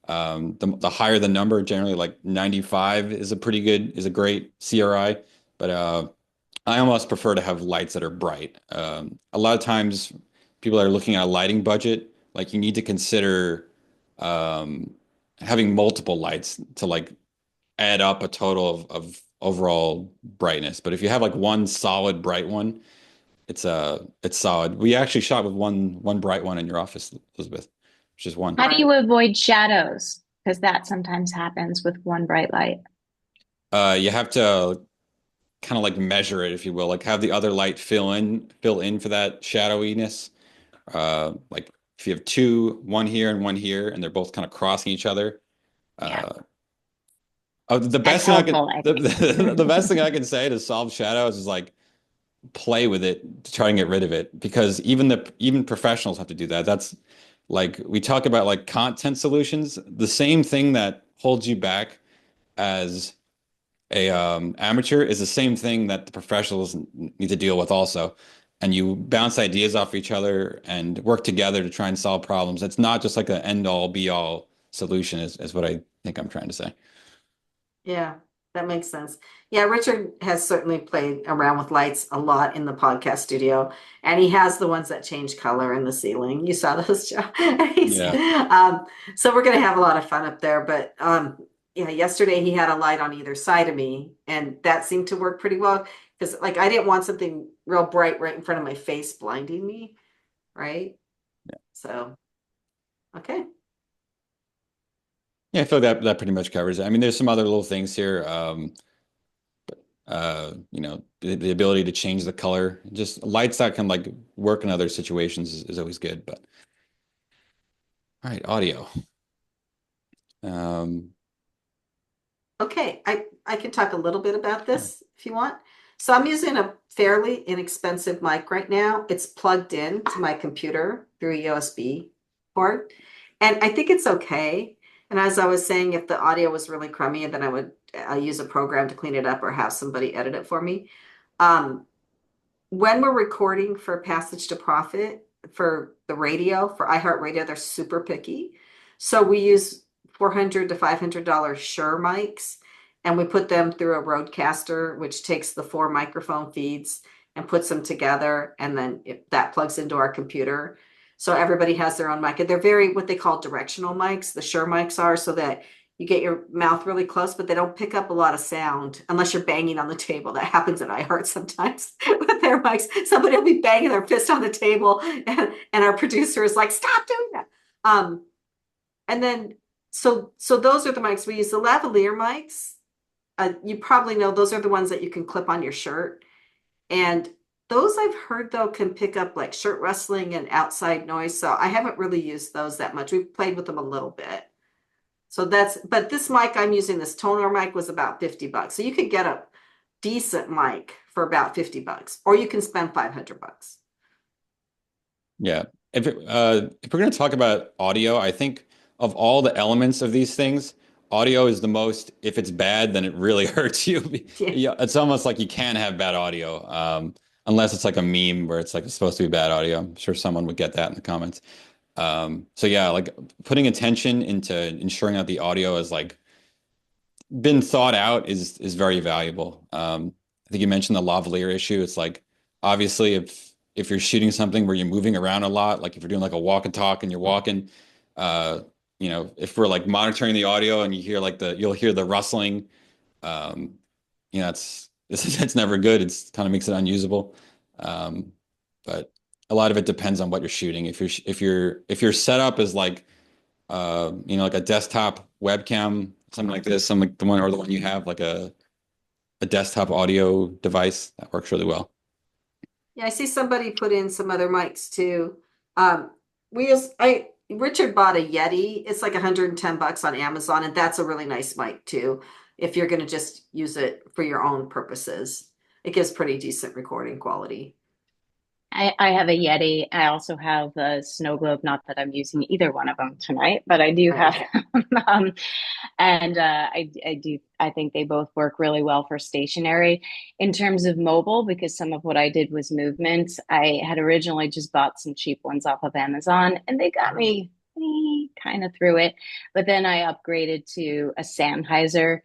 The higher the number, generally like 95 is a great CRI. But I almost prefer to have lights that are bright. A lot of times people are looking at a lighting budget, like you need to consider um, having multiple lights to like add up a total of overall brightness. But if you have like one solid bright one, it's solid. We actually shot with one bright one in your office, Elizabeth, which is one. How do you avoid shadows? Because that sometimes happens with one bright light. You have to kind of like measure it, if you will, like have the other light fill in for that shadowiness. Like if you have two, one here and one here, and they're both kind of crossing each other. Yeah. The That's best thing I can helpful, I think. the best thing I can say to solve shadows is like play with it to try and get rid of it, because even professionals have to do that. That's like we talk about like content solutions. The same thing that holds you back as a amateur is the same thing that the professionals need to deal with also. And you bounce ideas off each other and work together to try and solve problems. It's not just like an end all be all solution is what I think I'm trying to say. Yeah, that makes sense. Yeah, Richard has certainly played around with lights a lot in the podcast studio, and he has the ones that change color in the ceiling. You saw those, Joe. Yeah. So we're going to have a lot of fun up there. But yeah, yesterday he had a light on either side of me, and that seemed to work pretty well because, like, I didn't want something real bright right in front of my face blinding me, right? So, okay. Yeah, I feel like that pretty much covers it. I mean, there's some other little things here. The ability to change the color, just lights that can like work in other situations is always good. But all right, audio. Um, Okay, I can talk a little bit about this if you want. So I'm using a fairly inexpensive mic right now. It's plugged in to my computer through a USB port, and I think it's okay. And as I was saying, if the audio was really crummy, then I would use a program to clean it up or have somebody edit it for me. Um, when we're recording for Passage to Profit for the radio, for iHeartRadio, they're super picky. So we use $400 to $500 Shure mics, and we put them through a Rodecaster, which takes the 4 microphone feeds and puts them together, and then that plugs into our computer. So everybody has their own mic, and they're very what they call directional mics. The Shure mics are, so that you get your mouth really close, but they don't pick up a lot of sound unless you're banging on the table. That happens at iHeart sometimes with their mics. Somebody will be banging their fist on the table, and our producer is like, "Stop doing that." And then so those are the mics we use. The lavalier mics, you probably know those are the ones that you can clip on your shirt. And those I've heard though can pick up like shirt rustling and outside noise. So I haven't really used those that much. We've played with them a little bit. So but this mic I'm using, this toner mic, was about $50. So you could get a decent mic for about $50, or you can spend $500. yeah. If we're going to talk about audio, I think of all the elements of these things, audio is the most, if it's bad, then it really hurts you. Yeah. Yeah, it's almost like you can't have bad audio, unless it's like a meme where it's like it's supposed to be bad audio. I'm sure someone would get that in the comments. So yeah, like putting attention into ensuring that the audio is like been thought out is very valuable. I think you mentioned the lavalier issue. It's like obviously if you're shooting something where you're moving around a lot, like if you're doing like a walk and talk and you're walking, uh, if we're like monitoring the audio and you hear like you'll hear the rustling, um, it's never good. It's kind of makes it unusable. Um, but a lot of it depends on what you're shooting. If your setup is like like a desktop webcam, something like this, some like the one you have, like a desktop audio device that works really well. Yeah, I see somebody put in some other mics too. Richard bought a Yeti. It's like $110 on Amazon, and that's a really nice mic too. If you're going to just use it for your own purposes, it gives pretty decent recording quality. I have a Yeti. I also have a snow globe. Not that I'm using either one of them tonight, but I do have them. And I think they both work really well for stationary. In terms of mobile, because some of what I did was movement, I had originally just bought some cheap ones off of Amazon, and they got me kind of through it. But then I upgraded to a Sennheiser,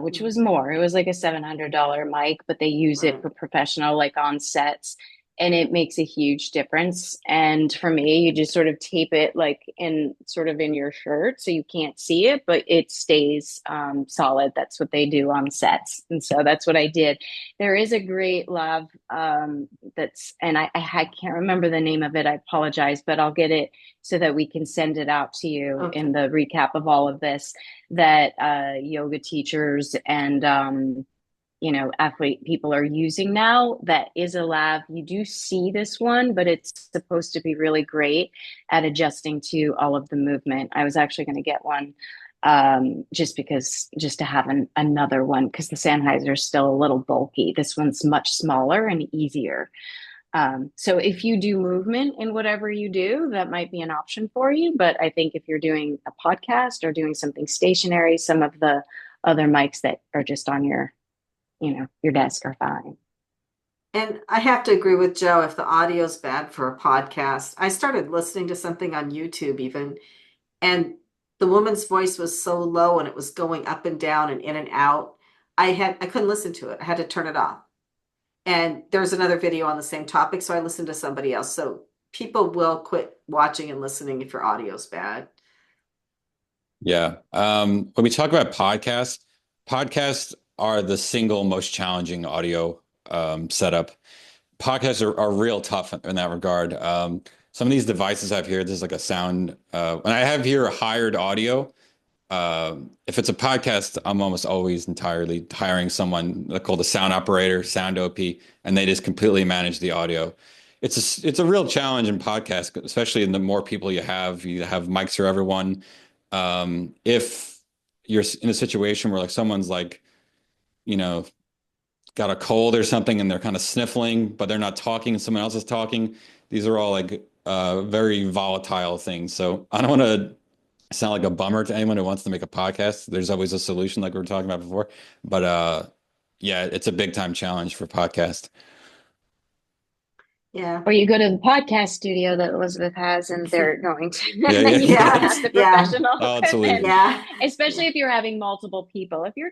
which was more. It was like a $700 mic, but they use it Right. for professional, like on sets, and it makes a huge difference. And for me, you just sort of tape it like in sort of in your shirt so you can't see it, but it stays solid. That's what they do on sets. And so that's what I did. There is a great lav and I can't remember the name of it. I apologize, but I'll get it so that we can send it out to you Okay. in the recap of all of this, that yoga teachers and athlete people are using now. That is a lav. You do see this one, but it's supposed to be really great at adjusting to all of the movement. I was actually going to get one just to have another one, because the Sennheiser is still a little bulky. This one's much smaller and easier. So if you do movement in whatever you do, that might be an option for you. But I think if you're doing a podcast or doing something stationary, some of the other mics that are just on your desk are fine. And I have to agree with Joe, if the audio's bad for a podcast. I started listening to something on YouTube even, and the woman's voice was so low and it was going up and down and in and out. I couldn't listen to it. I had to turn it off. And there's another video on the same topic, so I listened to somebody else. So people will quit watching and listening if your audio's bad. Yeah. When we talk about podcasts are the single most challenging audio setup. Podcasts are real tough in that regard. Some of these devices I have here, there's like a sound. When I have here hired audio, if it's a podcast, I'm almost always entirely hiring someone called a sound operator, sound OP, and they just completely manage the audio. It's a real challenge in podcasts, especially in the more people you have mics for everyone. If you're in a situation where like someone's like, you know, got a cold or something and they're kind of sniffling, but they're not talking and someone else is talking, these are all like very volatile things. So I don't want to sound like a bummer to anyone who wants to make a podcast. There's always a solution like we were talking about before. But yeah, it's a big time challenge for podcast. Yeah. Or you go to the podcast studio that Elizabeth has, and they're going to, Yeah, and then you yeah. have the Yeah. professional Oh, it's a equipment. leader. Yeah. Especially if you're having multiple people. If you're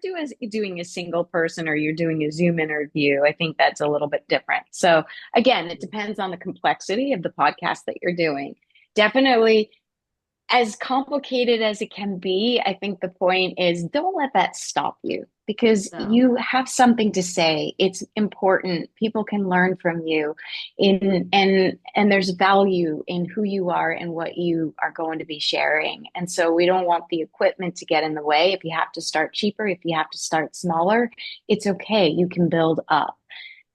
doing a single person or you're doing a Zoom interview, I think that's a little bit different. So again, it depends on the complexity of the podcast that you're doing. Definitely, as complicated as it can be, I think the point is, don't let that stop you, because No. you have something to say. It's important. People can learn from you and there's value in who you are and what you are going to be sharing. And so we don't want the equipment to get in the way. If you have to start cheaper, if you have to start smaller, it's okay. You can build up.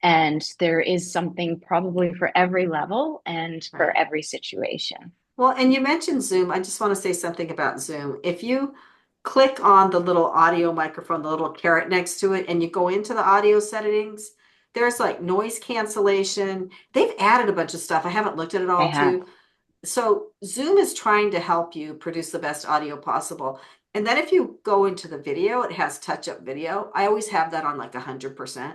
And there is something probably for every level and for every situation. Well, and you mentioned Zoom. I just want to say something about Zoom. If you click on the little audio microphone, the little caret next to it, and you go into the audio settings, there's like noise cancellation. They've added a bunch of stuff. I haven't looked at it They all have. too. So Zoom is trying to help you produce the best audio possible. And then if you go into the video, it has touch-up video. I always have that on like 100%.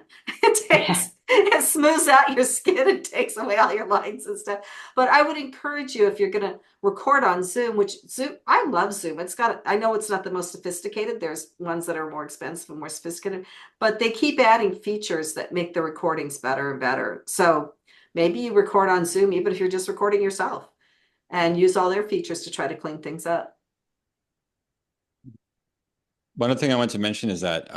It smooths out your skin and takes away all your lines and stuff. But I would encourage you, if you're going to record on Zoom, which Zoom, I love Zoom. I know it's not the most sophisticated. There's ones that are more expensive and more sophisticated, but they keep adding features that make the recordings better and better. So maybe you record on Zoom, even if you're just recording yourself, and use all their features to try to clean things up. One other thing I want to mention is that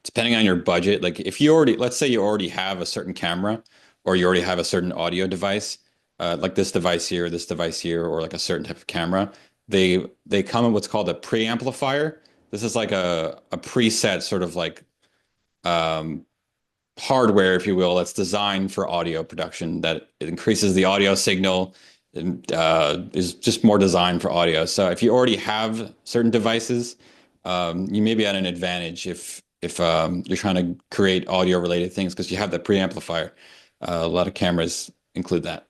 depending on your budget, like if let's say you already have a certain camera or you already have a certain audio device, like this device here, or like a certain type of camera, they come in what's called a preamplifier. This is like a preset sort of like hardware, if you will, that's designed for audio production, that it increases the audio signal and is just more designed for audio. So if you already have certain devices, you may be at an advantage if you're trying to create audio related things, because you have that preamplifier. A lot of cameras include that.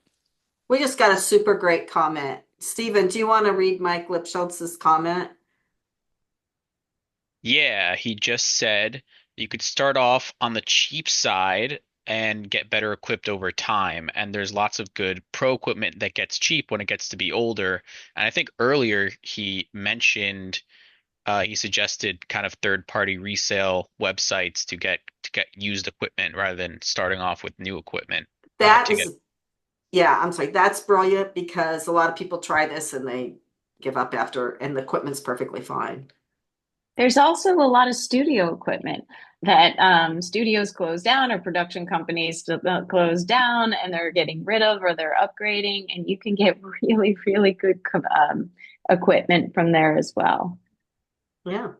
We just got a super great comment. Stephen, do you want to read Mike Lipschultz's comment? Yeah, he just said you could start off on the cheap side and get better equipped over time. And there's lots of good pro equipment that gets cheap when it gets to be older. And I think earlier he mentioned he suggested kind of third-party resale websites to get used equipment rather than starting off with new equipment That to get. is, yeah, I'm sorry. That's brilliant because a lot of people try this and they give up after, and the equipment's perfectly fine. There's also a lot of studio equipment that studios close down or production companies close down and they're getting rid of or they're upgrading, and you can get really, really good equipment from there as well. Yeah.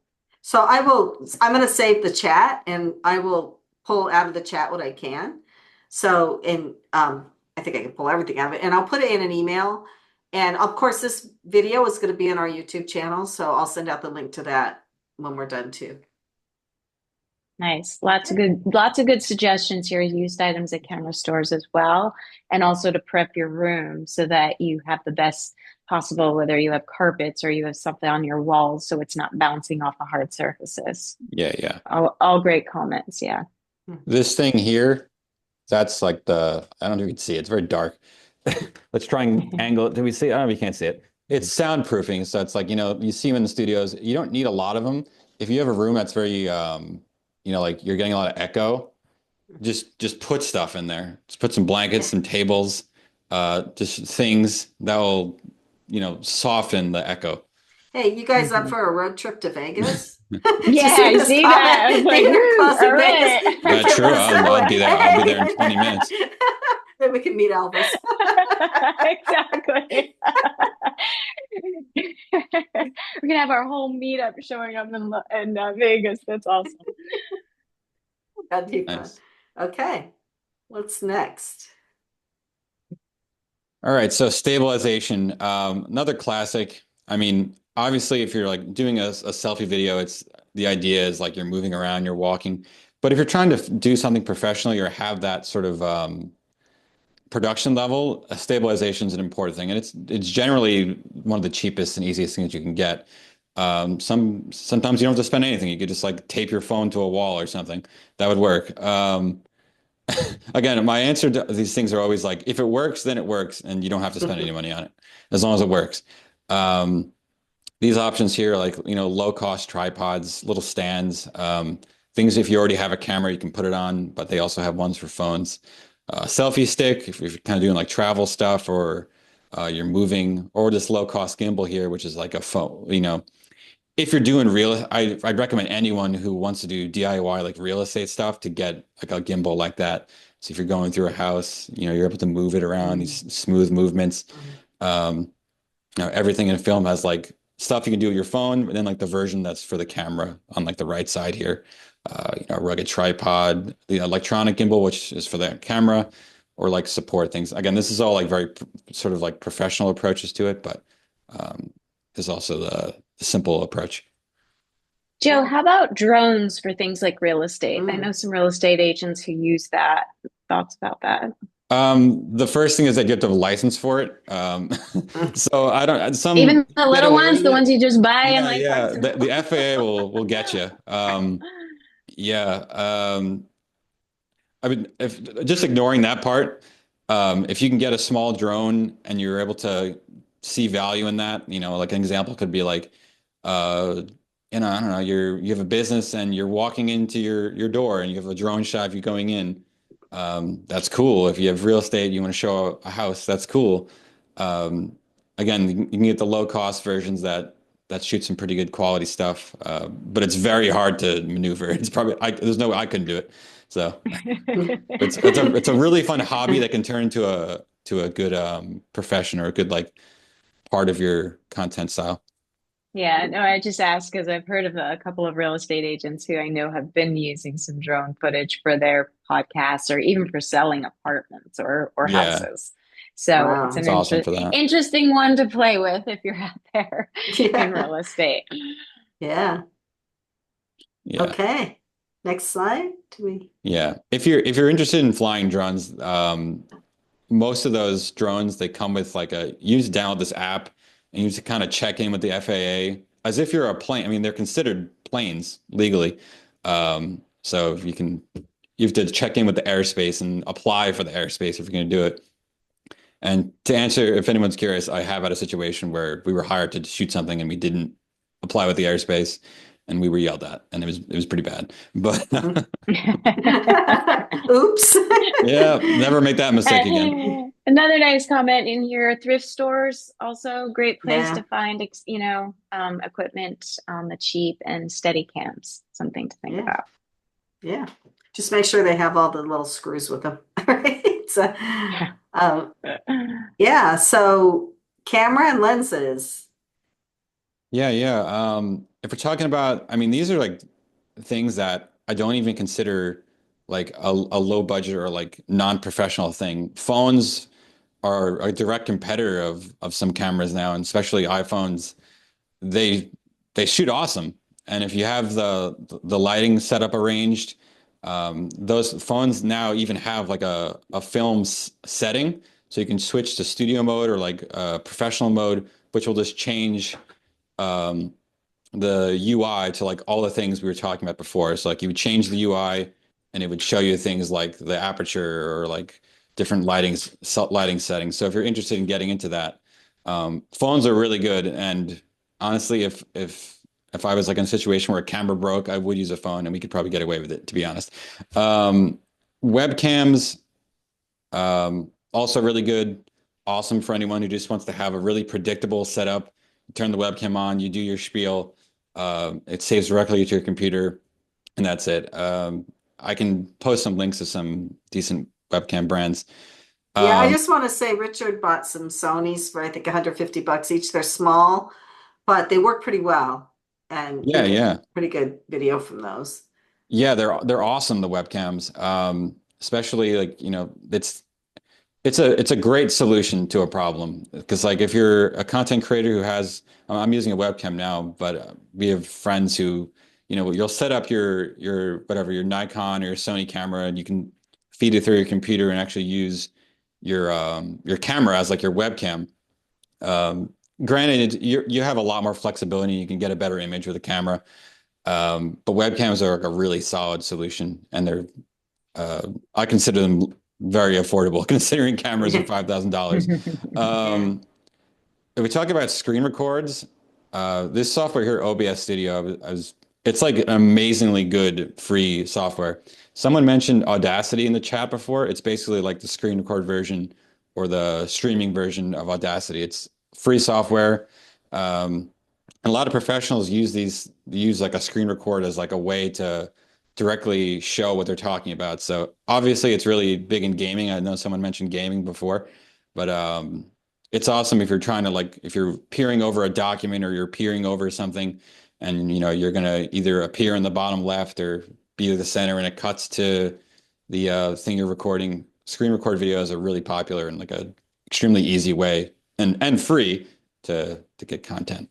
So I'm going to save the chat and I will pull out of the chat what I can. So, and I think I can pull everything out of it and I'll put it in an email. And of course, this video is going to be on our YouTube channel. So I'll send out the link to that when we're done too. Nice. Lots of good suggestions here. Used items at camera stores as well. And also to prep your room so that you have the best possible, whether you have carpets or you have something on your walls so it's not bouncing off of hard surfaces. Yeah. All great comments. Yeah. This thing here, that's like I don't know if you can see it. It's very dark. Let's try and angle it. Do we see it? I don't know if you can't see it. It's soundproofing. So it's like, you see them in the studios. You don't need a lot of them. If you have a room that's very, like you're getting a lot of echo, just put stuff in there. Just put some blankets, some tables, just things that will, soften the echo. Hey, you guys up for a road trip to Vegas? Yeah, I see that. I was like, all right. That's true. I'll be there. I'll be there in 20 minutes. Then we can meet Elvis. Exactly. We're gonna have our whole meetup showing up in Vegas. That's awesome. That'd be fun. Nice. Okay, what's next? All right, so stabilization, another classic. I mean, obviously, if you're like doing a selfie video, the idea is like you're moving around, you're walking. But if you're trying to do something professionally or have that sort of production level, stabilization is an important thing, and it's generally one of the cheapest and easiest things you can get. Sometimes you don't have to spend anything. You could just like tape your phone to a wall or something. That would work. Again, my answer to these things are always like, if it works, then it works, and you don't have to spend any money on it, as long as it works. These options here are like, low-cost tripods, little stands, things if you already have a camera, you can put it on, but they also have ones for phones. Selfie stick, if you're kind of doing like travel stuff or you're moving, or this low-cost gimbal here, which is like a phone, if you're doing I'd recommend anyone who wants to do DIY like real estate stuff to get like a gimbal like that. So if you're going through a house, you're able to move it around, these smooth movements. Everything in film has like stuff you can do with your phone, but then like the version that's for the camera on like the right side here, a rugged tripod, the electronic gimbal, which is for the camera, or like support things. Again, this is all like very sort of like professional approaches to it, but there's also the simple approach. Joe, how about drones for things like real estate? I know some real estate agents who use that. Thoughts about that? The first thing is that you have to have a license for it. So I don't. Even the little ones, the ones you just buy and like. Yeah. The FAA will get you. Yeah. I mean, just ignoring that part, if you can get a small drone and you're able to see value in that, like an example could be like, I don't know, you have a business and you're walking into your door and you have a drone shot of you going in. That's cool. If you have real estate, you want to show a house, that's cool. Again, you can get the low cost versions that shoot some pretty good quality stuff, but it's very hard to maneuver. It's probably there's no way I couldn't do it. So it's a really fun hobby that can turn into a good profession or a good like part of your content style. Yeah, no, I just asked because I've heard of a couple of real estate agents who I know have been using some drone footage for their podcasts or even for selling apartments or houses. So it's an awesome for that. interesting one to play with if you're out there in real estate. Yeah. Okay. Next slide. Yeah. If you're interested in flying drones, most of those drones, they come with like you just download this app and you just kind of check in with the FAA as if you're a plane. I mean, they're considered planes legally. So you have to check in with the airspace and apply for the airspace if you're going to do it. And to answer, if anyone's curious, I have had a situation where we were hired to shoot something and we didn't apply with the airspace and we were yelled at, and it was pretty bad. But Oops. yeah, never make that mistake again. Another nice comment in here, thrift stores, also great place Yeah. to find, equipment on the cheap, and steady cams, something to think about. Yeah. Just make sure they have all the little screws with them. Right? So, yeah. So camera and lenses. Yeah. If we're talking about, I mean, these are like things that I don't even consider like a low budget or like non-professional thing. Phones are a direct competitor of some cameras now, and especially iPhones. They shoot awesome, and if you have the lighting setup arranged, those phones now even have like a film setting, so you can switch to studio mode or like professional mode, which will just change the UI to like all the things we were talking about before. So like you would change the UI and it would show you things like the aperture or like different lighting settings. So if you're interested in getting into that, phones are really good. And honestly, if I was like in a situation where a camera broke, I would use a phone and we could probably get away with it, to be honest. Webcams, also really good. Awesome for anyone who just wants to have a really predictable setup. Turn the webcam on, you do your spiel. It saves directly to your computer, and that's it. I can post some links to some decent webcam brands. Yeah, I just want to say Richard bought some Sonys for I think $150 each. They're small, but they work pretty well, and yeah, pretty good video from those. Yeah, they're awesome, the webcams. Especially like, it's a great solution to a problem, because like if you're a content creator who has, I'm using a webcam now, but we have friends who, you'll set up your whatever, your Nikon or your Sony camera, and you can feed it through your computer and actually use your camera as like your webcam. Granted, you have a lot more flexibility. You can get a better image with a camera, but webcams are like a really solid solution, and I consider them very affordable considering cameras are $5,000. If we talk about screen records, this software here, OBS Studio, it's like amazingly good free software. Someone mentioned Audacity in the chat before. It's basically like the screen record version or the streaming version of Audacity. It's free software. A lot of professionals use like a screen record as like a way to directly show what they're talking about. So obviously it's really big in gaming. I know someone mentioned gaming before, but it's awesome if you're trying to like, if you're peering over a document or you're peering over something and you're going to either appear in the bottom left or be the center and it cuts to the thing you're recording. Screen record videos are really popular and like a extremely easy way and free to get content.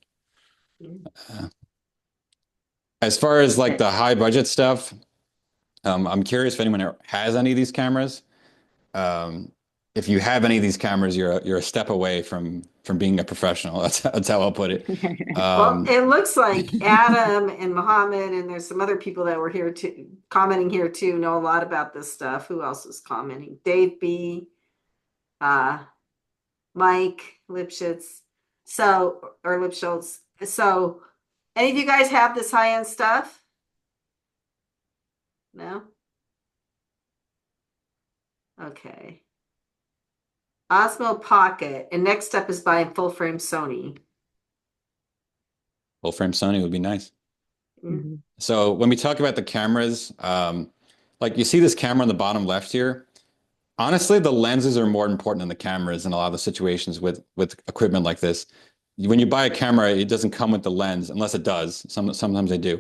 As far as like the high budget stuff, I'm curious if anyone has any of these cameras. If you have any of these cameras, you're a step away from being a professional. That's how I'll put it. Well, it looks like Adam and Mohammed, and there's some other people that were here too, commenting here too, know a lot about this stuff. Who else is commenting? Dave B, Mike Lipschitz. Or Lipschultz. So, any of you guys have this high-end stuff? No? Okay. Osmo Pocket. And next up is buying full-frame Sony. Full-frame Sony would be nice. Mm-hmm. So when we talk about the cameras, like you see this camera on the bottom left here. Honestly, the lenses are more important than the cameras in a lot of the situations with equipment like this. When you buy a camera, it doesn't come with the lens, unless it does. Sometimes they do.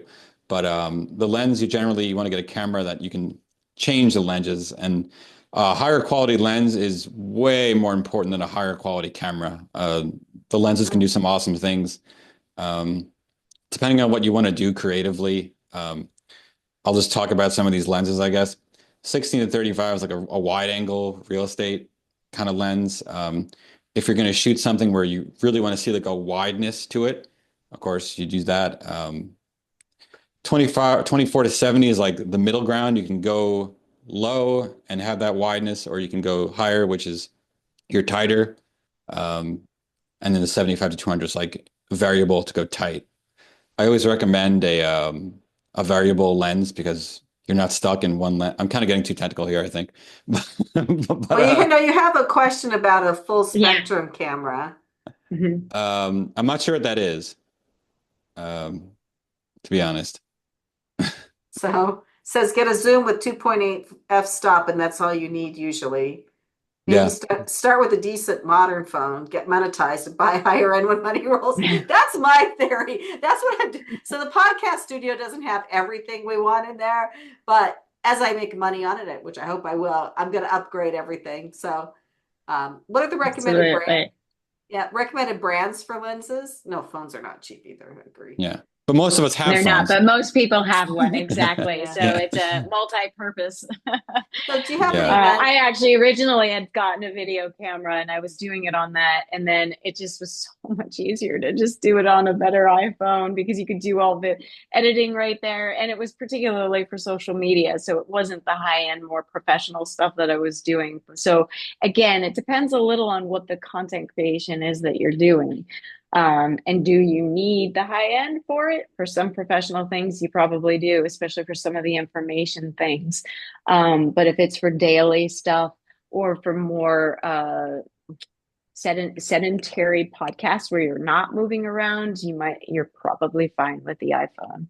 But the lens, you want to get a camera that you can change the lenses. And a higher quality lens is way more important than a higher quality camera. The lenses can do some awesome things. Depending on what you want to do creatively, I'll just talk about some of these lenses, I guess. 16 to 35 is like a wide angle real estate. kind of lens. If you're going to shoot something where you really want to see like a wideness to it, of course, you'd use that. 24 to 70 is like the middle ground. You can go low and have that wideness, or you can go higher, which is you're tighter. And then the 75 to 200 is like variable to go tight. I always recommend a variable lens because you're not stuck in one lens. I'm kind of getting too technical here, I think. Well, you have a question about a full spectrum camera. I'm not sure what that is, to be honest. So says get a zoom with 2.8 f-stop, and that's all you need usually. Maybe Yeah. start with a decent modern phone, get monetized, and buy higher end when money rolls. That's my theory. That's what I'm doing. So the podcast studio doesn't have everything we want in there, but as I make money on it, which I hope I will, I'm going to upgrade everything. So, what are the recommended brands? Yeah, recommended brands for lenses. No, phones are not cheap either. I agree. Yeah. But most of us have They're phones. not, but most people have one. Exactly. Yeah. So it's a multi-purpose. So do you have I actually originally had gotten a video camera and I was doing it on that. And then it just was so much easier to just do it on a better iPhone because you could do all the editing right there. And it was particularly for social media. So it wasn't the high-end, more professional stuff that I was doing. So again, it depends a little on what the content creation is that you're doing. And do you need the high end for it? For some professional things, you probably do, especially for some of the information things. But if it's for daily stuff or for more sedentary podcasts where you're not moving around, you're probably fine with the iPhone.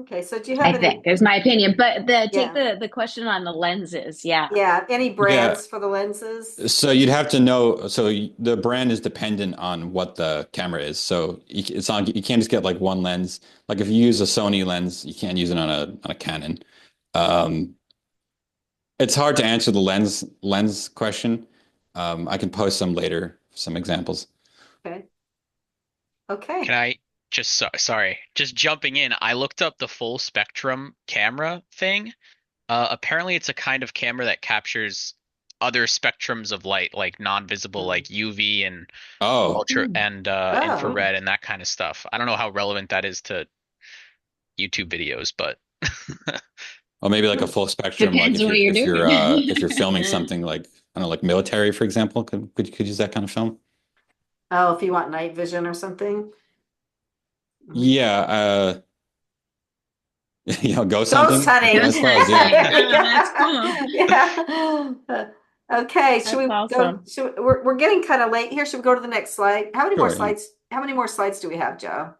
Okay, so do you have I think is my opinion, but take the question on the lenses. Yeah, any brands for the lenses? So you'd have to know. So the brand is dependent on what the camera is. So it's on. You can't just get like one lens. Like if you use a Sony lens, you can't use it on a Canon. It's hard to answer the lens question. I can post some later, some examples. Okay. Can I just sorry, just jumping in? I looked up the full spectrum camera thing. Apparently, it's a kind of camera that captures other spectrums of light, like non-visible, like UV and ultra and infrared and that kind of stuff. I don't know how relevant that is to YouTube videos, but or maybe like a full spectrum, depends like what you're doing. if you're filming something like I don't know, like military, for example, could use that kind of film. Oh, if you want night vision or something. Yeah, ghost hunting. Ghost hunting. I suppose, That's cool. Yeah. Okay, should we awesome. We're getting kind of late here. Should we go to the next slide? How many more Sure, slides? How many more slides do we have, Joe?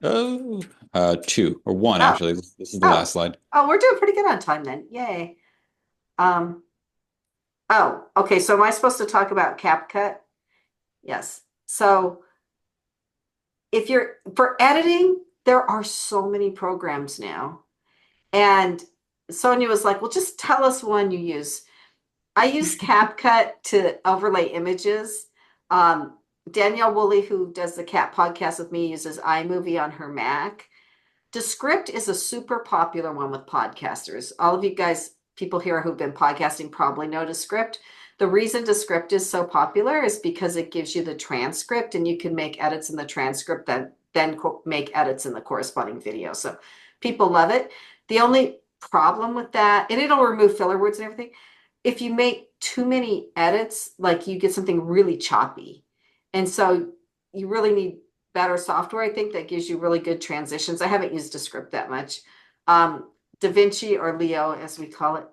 Two or one actually. This is the last slide. Oh, we're doing pretty good on time then. Yay. Oh, okay. So am I supposed to talk about CapCut? Yes. So if you're for editing, there are so many programs now. And Sonia was like, well, just tell us one you use. I use CapCut to overlay images. Danielle Woolley, who does the Cat podcast with me, uses iMovie on her Mac. Descript is a super popular one with podcasters. All of you guys, people here who've been podcasting probably know Descript. The reason Descript is so popular is because it gives you the transcript and you can make edits in the transcript that then make edits in the corresponding video. So people love it. The only problem with that, and it'll remove filler words and everything, if you make too many edits, like you get something really choppy. And so you really need better software, I think, that gives you really good transitions. I haven't used Descript that much. DaVinci or Leo, as we call it.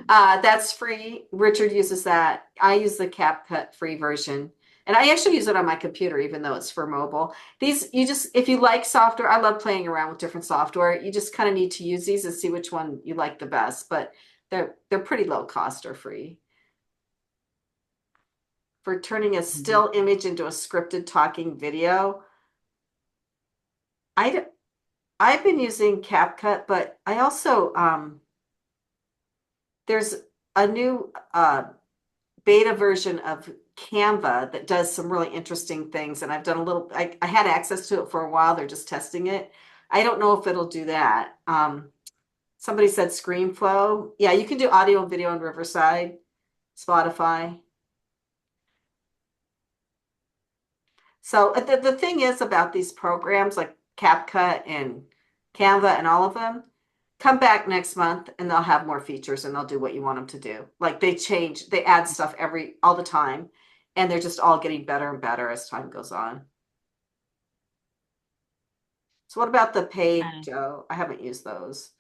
That's free. Richard uses that. I use the CapCut free version. And I actually use it on my computer, even though it's for mobile. If you like software, I love playing around with different software. You just kind of need to use these and see which one you like the best. But they're pretty low cost or free. For turning a still image into a scripted talking video, I've been using CapCut, but I also there's a new beta version of Canva that does some really interesting things, and I've done a little. I had access to it for a while. They're just testing it. I don't know if it'll do that. Somebody said ScreenFlow. Yeah, you can do audio and video in Riverside. Spotify. So the thing is about these programs like CapCut and Canva and all of them, come back next month and they'll have more features and they'll do what you want them to do. Like they add stuff all the time, and they're just all getting better and better as time goes on. So what about the paid, Joe? I haven't used those.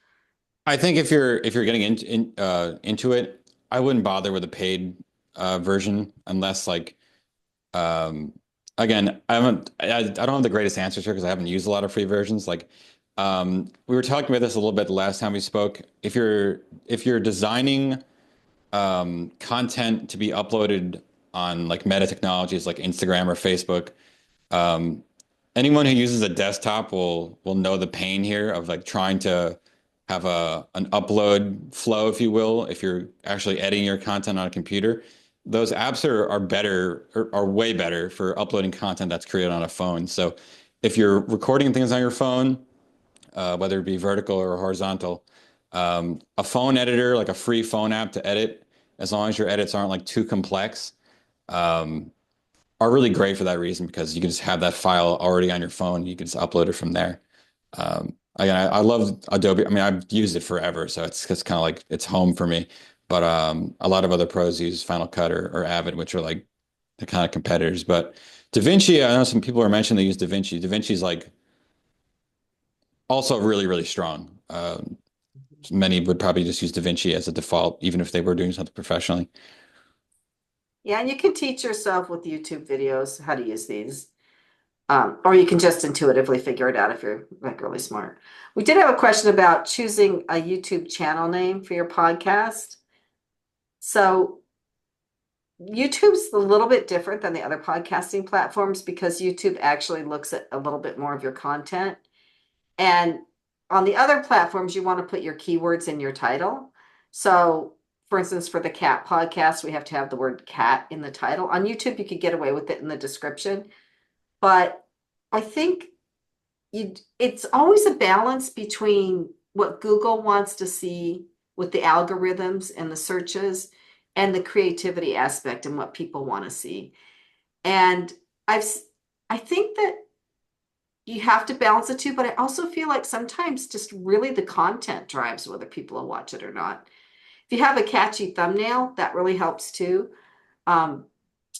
I think if you're getting into it, I wouldn't bother with a paid version unless like again, I don't have the greatest answers here because I haven't used a lot of free versions. Like we were talking about this a little bit the last time we spoke. If you're designing content to be uploaded on like meta technologies like Instagram or Facebook, um, anyone who uses a desktop will know the pain here of like trying to have an upload flow, if you will, if you're actually editing your content on a computer. Those apps are better, are way better for uploading content that's created on a phone. So if you're recording things on your phone, whether it be vertical or horizontal, a phone editor, like a free phone app to edit, as long as your edits aren't like too complex, um, are really great for that reason because you can just have that file already on your phone. You can just upload it from there. Again, I love Adobe. I mean, I've used it forever, so it's kind of like it's home for me. But a lot of other pros use Final Cut or Avid, which are like the kind of competitors. But DaVinci, I know some people are mentioning they use DaVinci. DaVinci's like also really, really strong. Many would probably just use DaVinci as a default, even if they were doing something professionally. Yeah, and you can teach yourself with YouTube videos how to use these. Or you can just intuitively figure it out if you're like really smart. We did have a question about choosing a YouTube channel name for your podcast. So YouTube's a little bit different than the other podcasting platforms because YouTube actually looks at a little bit more of your content. And on the other platforms, you want to put your keywords in your title. So, for instance, for the cat podcast, we have to have the word cat in the title. On YouTube, you could get away with it in the description. But I think it's always a balance between what Google wants to see with the algorithms and the searches and the creativity aspect and what people want to see. And I've I think that you have to balance the two, but I also feel like sometimes just really the content drives whether people will watch it or not. If you have a catchy thumbnail, that really helps too. Um,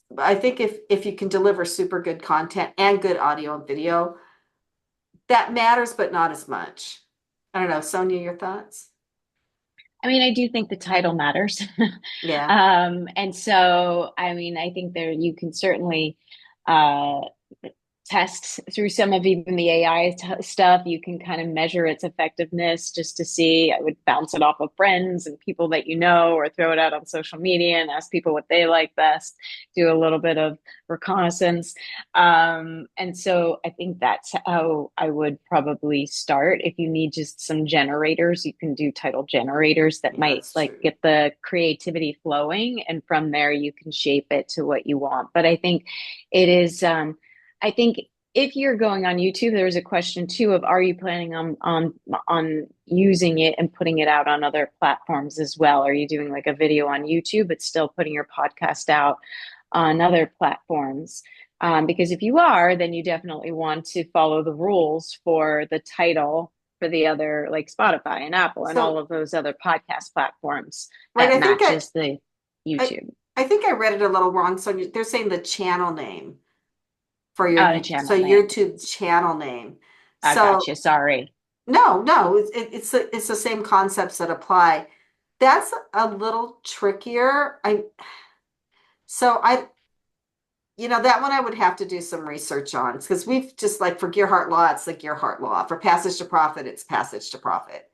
but I think if you can deliver super good content and good audio and video, that matters, but not as much. I don't know, Sonia, your thoughts? I mean, I do think the title matters. Yeah. And so, I mean, I think there you can certainly uh, test through some of even the AI stuff. You can kind of measure its effectiveness just to see. I would bounce it off of friends and people that you know, or throw it out on social media and ask people what they like best, do a little bit of reconnaissance. And so I think that's how I would probably start. If you need just some generators, you can do title generators that Yeah, might that's like true. get the creativity flowing. And from there, you can shape it to what you want. But I think it is, I think if you're going on YouTube, there's a question too of are you planning on using it and putting it out on other platforms as well? Are you doing like a video on YouTube but still putting your podcast out on other platforms? Because if you are, then you definitely want to follow the rules for the title for the other like Spotify and Apple and all So, of those other podcast platforms right, that I think matches the I, YouTube. I think I read it a little wrong. So they're saying the channel name for your Oh, the YouTube, so channel name. YouTube channel name. I So gotcha. Sorry. no, it's the same concepts that apply. That's a little trickier. So I that one I would have to do some research on because we've just like for Gearhart Law, it's the Gearhart Law. For Passage to Profit, it's Passage to Profit.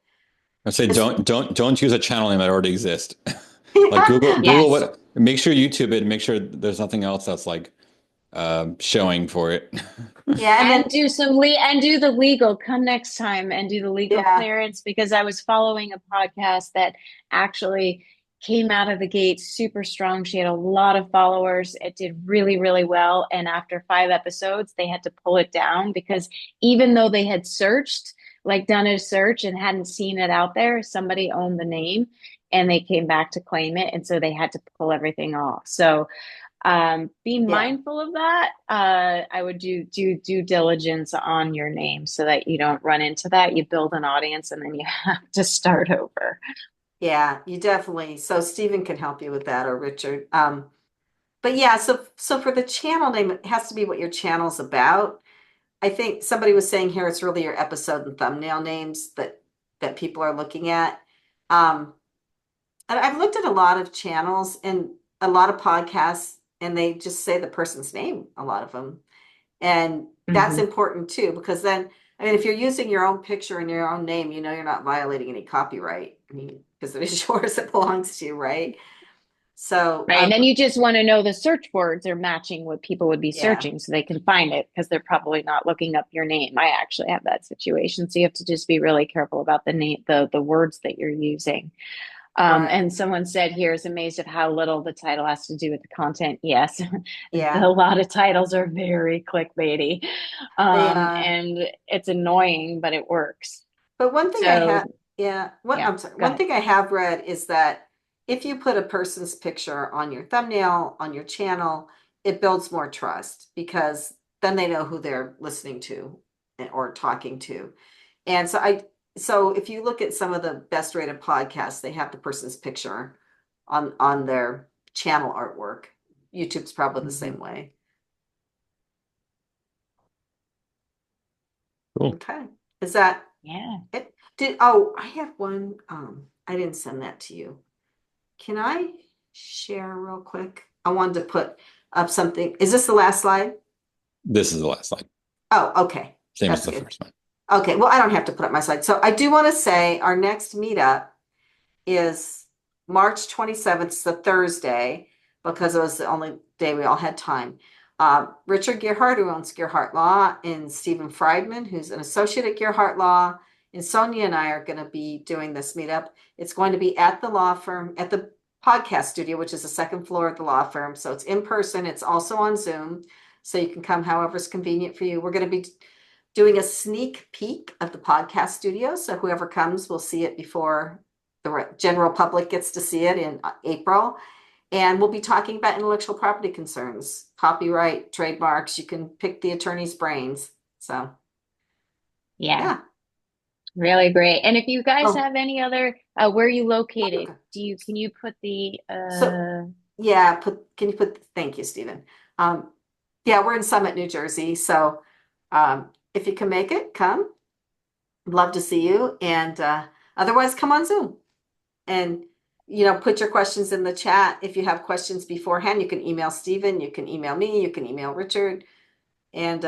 I say It's don't use a channel name that already exists. Like yeah, Google Yes. what make sure YouTube it, make sure there's nothing else that's like showing for it. yeah, and And then do the legal. Come next time and do the legal yeah, clearance because I was following a podcast that actually came out of the gate super strong. She had a lot of followers. It did really, really well. And after 5 episodes, they had to pull it down because even though they had searched, like done a search and hadn't seen it out there, somebody owned the name. and they came back to claim it. And so they had to pull everything off. So be mindful of that. I would do due diligence on your name so that you don't run into that. You build an audience and then you have to start over. Yeah, you definitely. So Stephen can help you with that, or Richard. But yeah, so for the channel name, it has to be what your channel's about. I think somebody was saying here it's really your episode and thumbnail names that people are looking at. Um, and I've looked at a lot of channels and a lot of podcasts, and they just say the person's name, a lot of them. And that's important too, because then, I mean, if you're using your own picture and your own name, you know you're not violating any copyright. I mean, because it is yours, it belongs to you, right? So, Right. And then you just want to know the search words are matching what people would be yeah, searching so they can find it because they're probably not looking up your name. I actually have that situation. So you have to just be really careful about the name, the words that you're using. right. And someone said here is amazed at how little the title has to do with the content. Yes, a Yeah. lot of titles are very clickbaity, They, and it's annoying, but it works. but one thing I So have, yeah, what yeah, I'm sorry, go one ahead. thing I have read is that if you put a person's picture on your thumbnail, on your channel, it builds more trust because then they know who they're listening to or talking to. And so if you look at some of the best rated podcasts, they have the person's picture on their channel artwork. YouTube's probably the Mhm. same way. Cool. Okay. Is that Yeah. it? I have one, I didn't send that to you. Can I share real quick? I wanted to put up something. Is this the last slide? This is the last slide. Oh, okay. Same as That's the good. first one. Okay, well, I don't have to put up my slide. So I do want to say our next meetup is March 27th, it's the Thursday, because it was the only day we all had time. Richard Gearhart, who owns Gearhart Law, and Stephen Friedman, who's an associate at Gearhart Law, and Sonia and I are going to be doing this meetup. It's going to be at the law firm, at the podcast studio, which is the second floor of the law firm. So it's in person. It's also on Zoom. So you can come however's convenient for you. We're going to be doing a sneak peek of the podcast studio. So whoever comes will see it before the general public gets to see it in April. And we'll be talking about intellectual property concerns, copyright, trademarks. You can pick the attorney's brains. So, Yeah. yeah. Really great. And if you guys Oh, have any other, where are you located? okay. Can you put the, So, yeah, thank you, Stephen. Yeah, we're in Summit, New Jersey. So, if you can make it, come. Love to see you. And otherwise, come on Zoom. And put your questions in the chat. If you have questions beforehand, you can email Stephen, you can email me, you can email Richard, and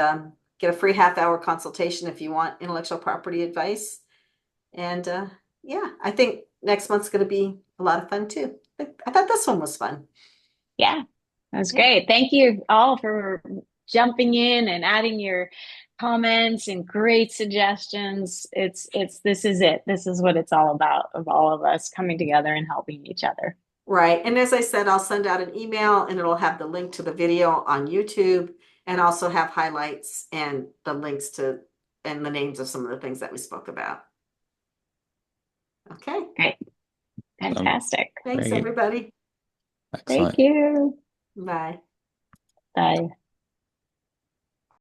get a free half-hour consultation if you want intellectual property advice. And yeah, I think next month's going to be a lot of fun too. I thought this one was fun. yeah, that's Yeah, great. Thank you all for jumping in and adding your comments and great suggestions. This is it. This is what it's all about, of all of us coming together and helping each other. right. And as I said, I'll send out an email and it'll have the link to the video on YouTube and also have highlights and the links to and the names of some of the things that we spoke about. Okay. Great. Fantastic. Thanks, Great. everybody. Thank Excellent. you. Bye. Bye.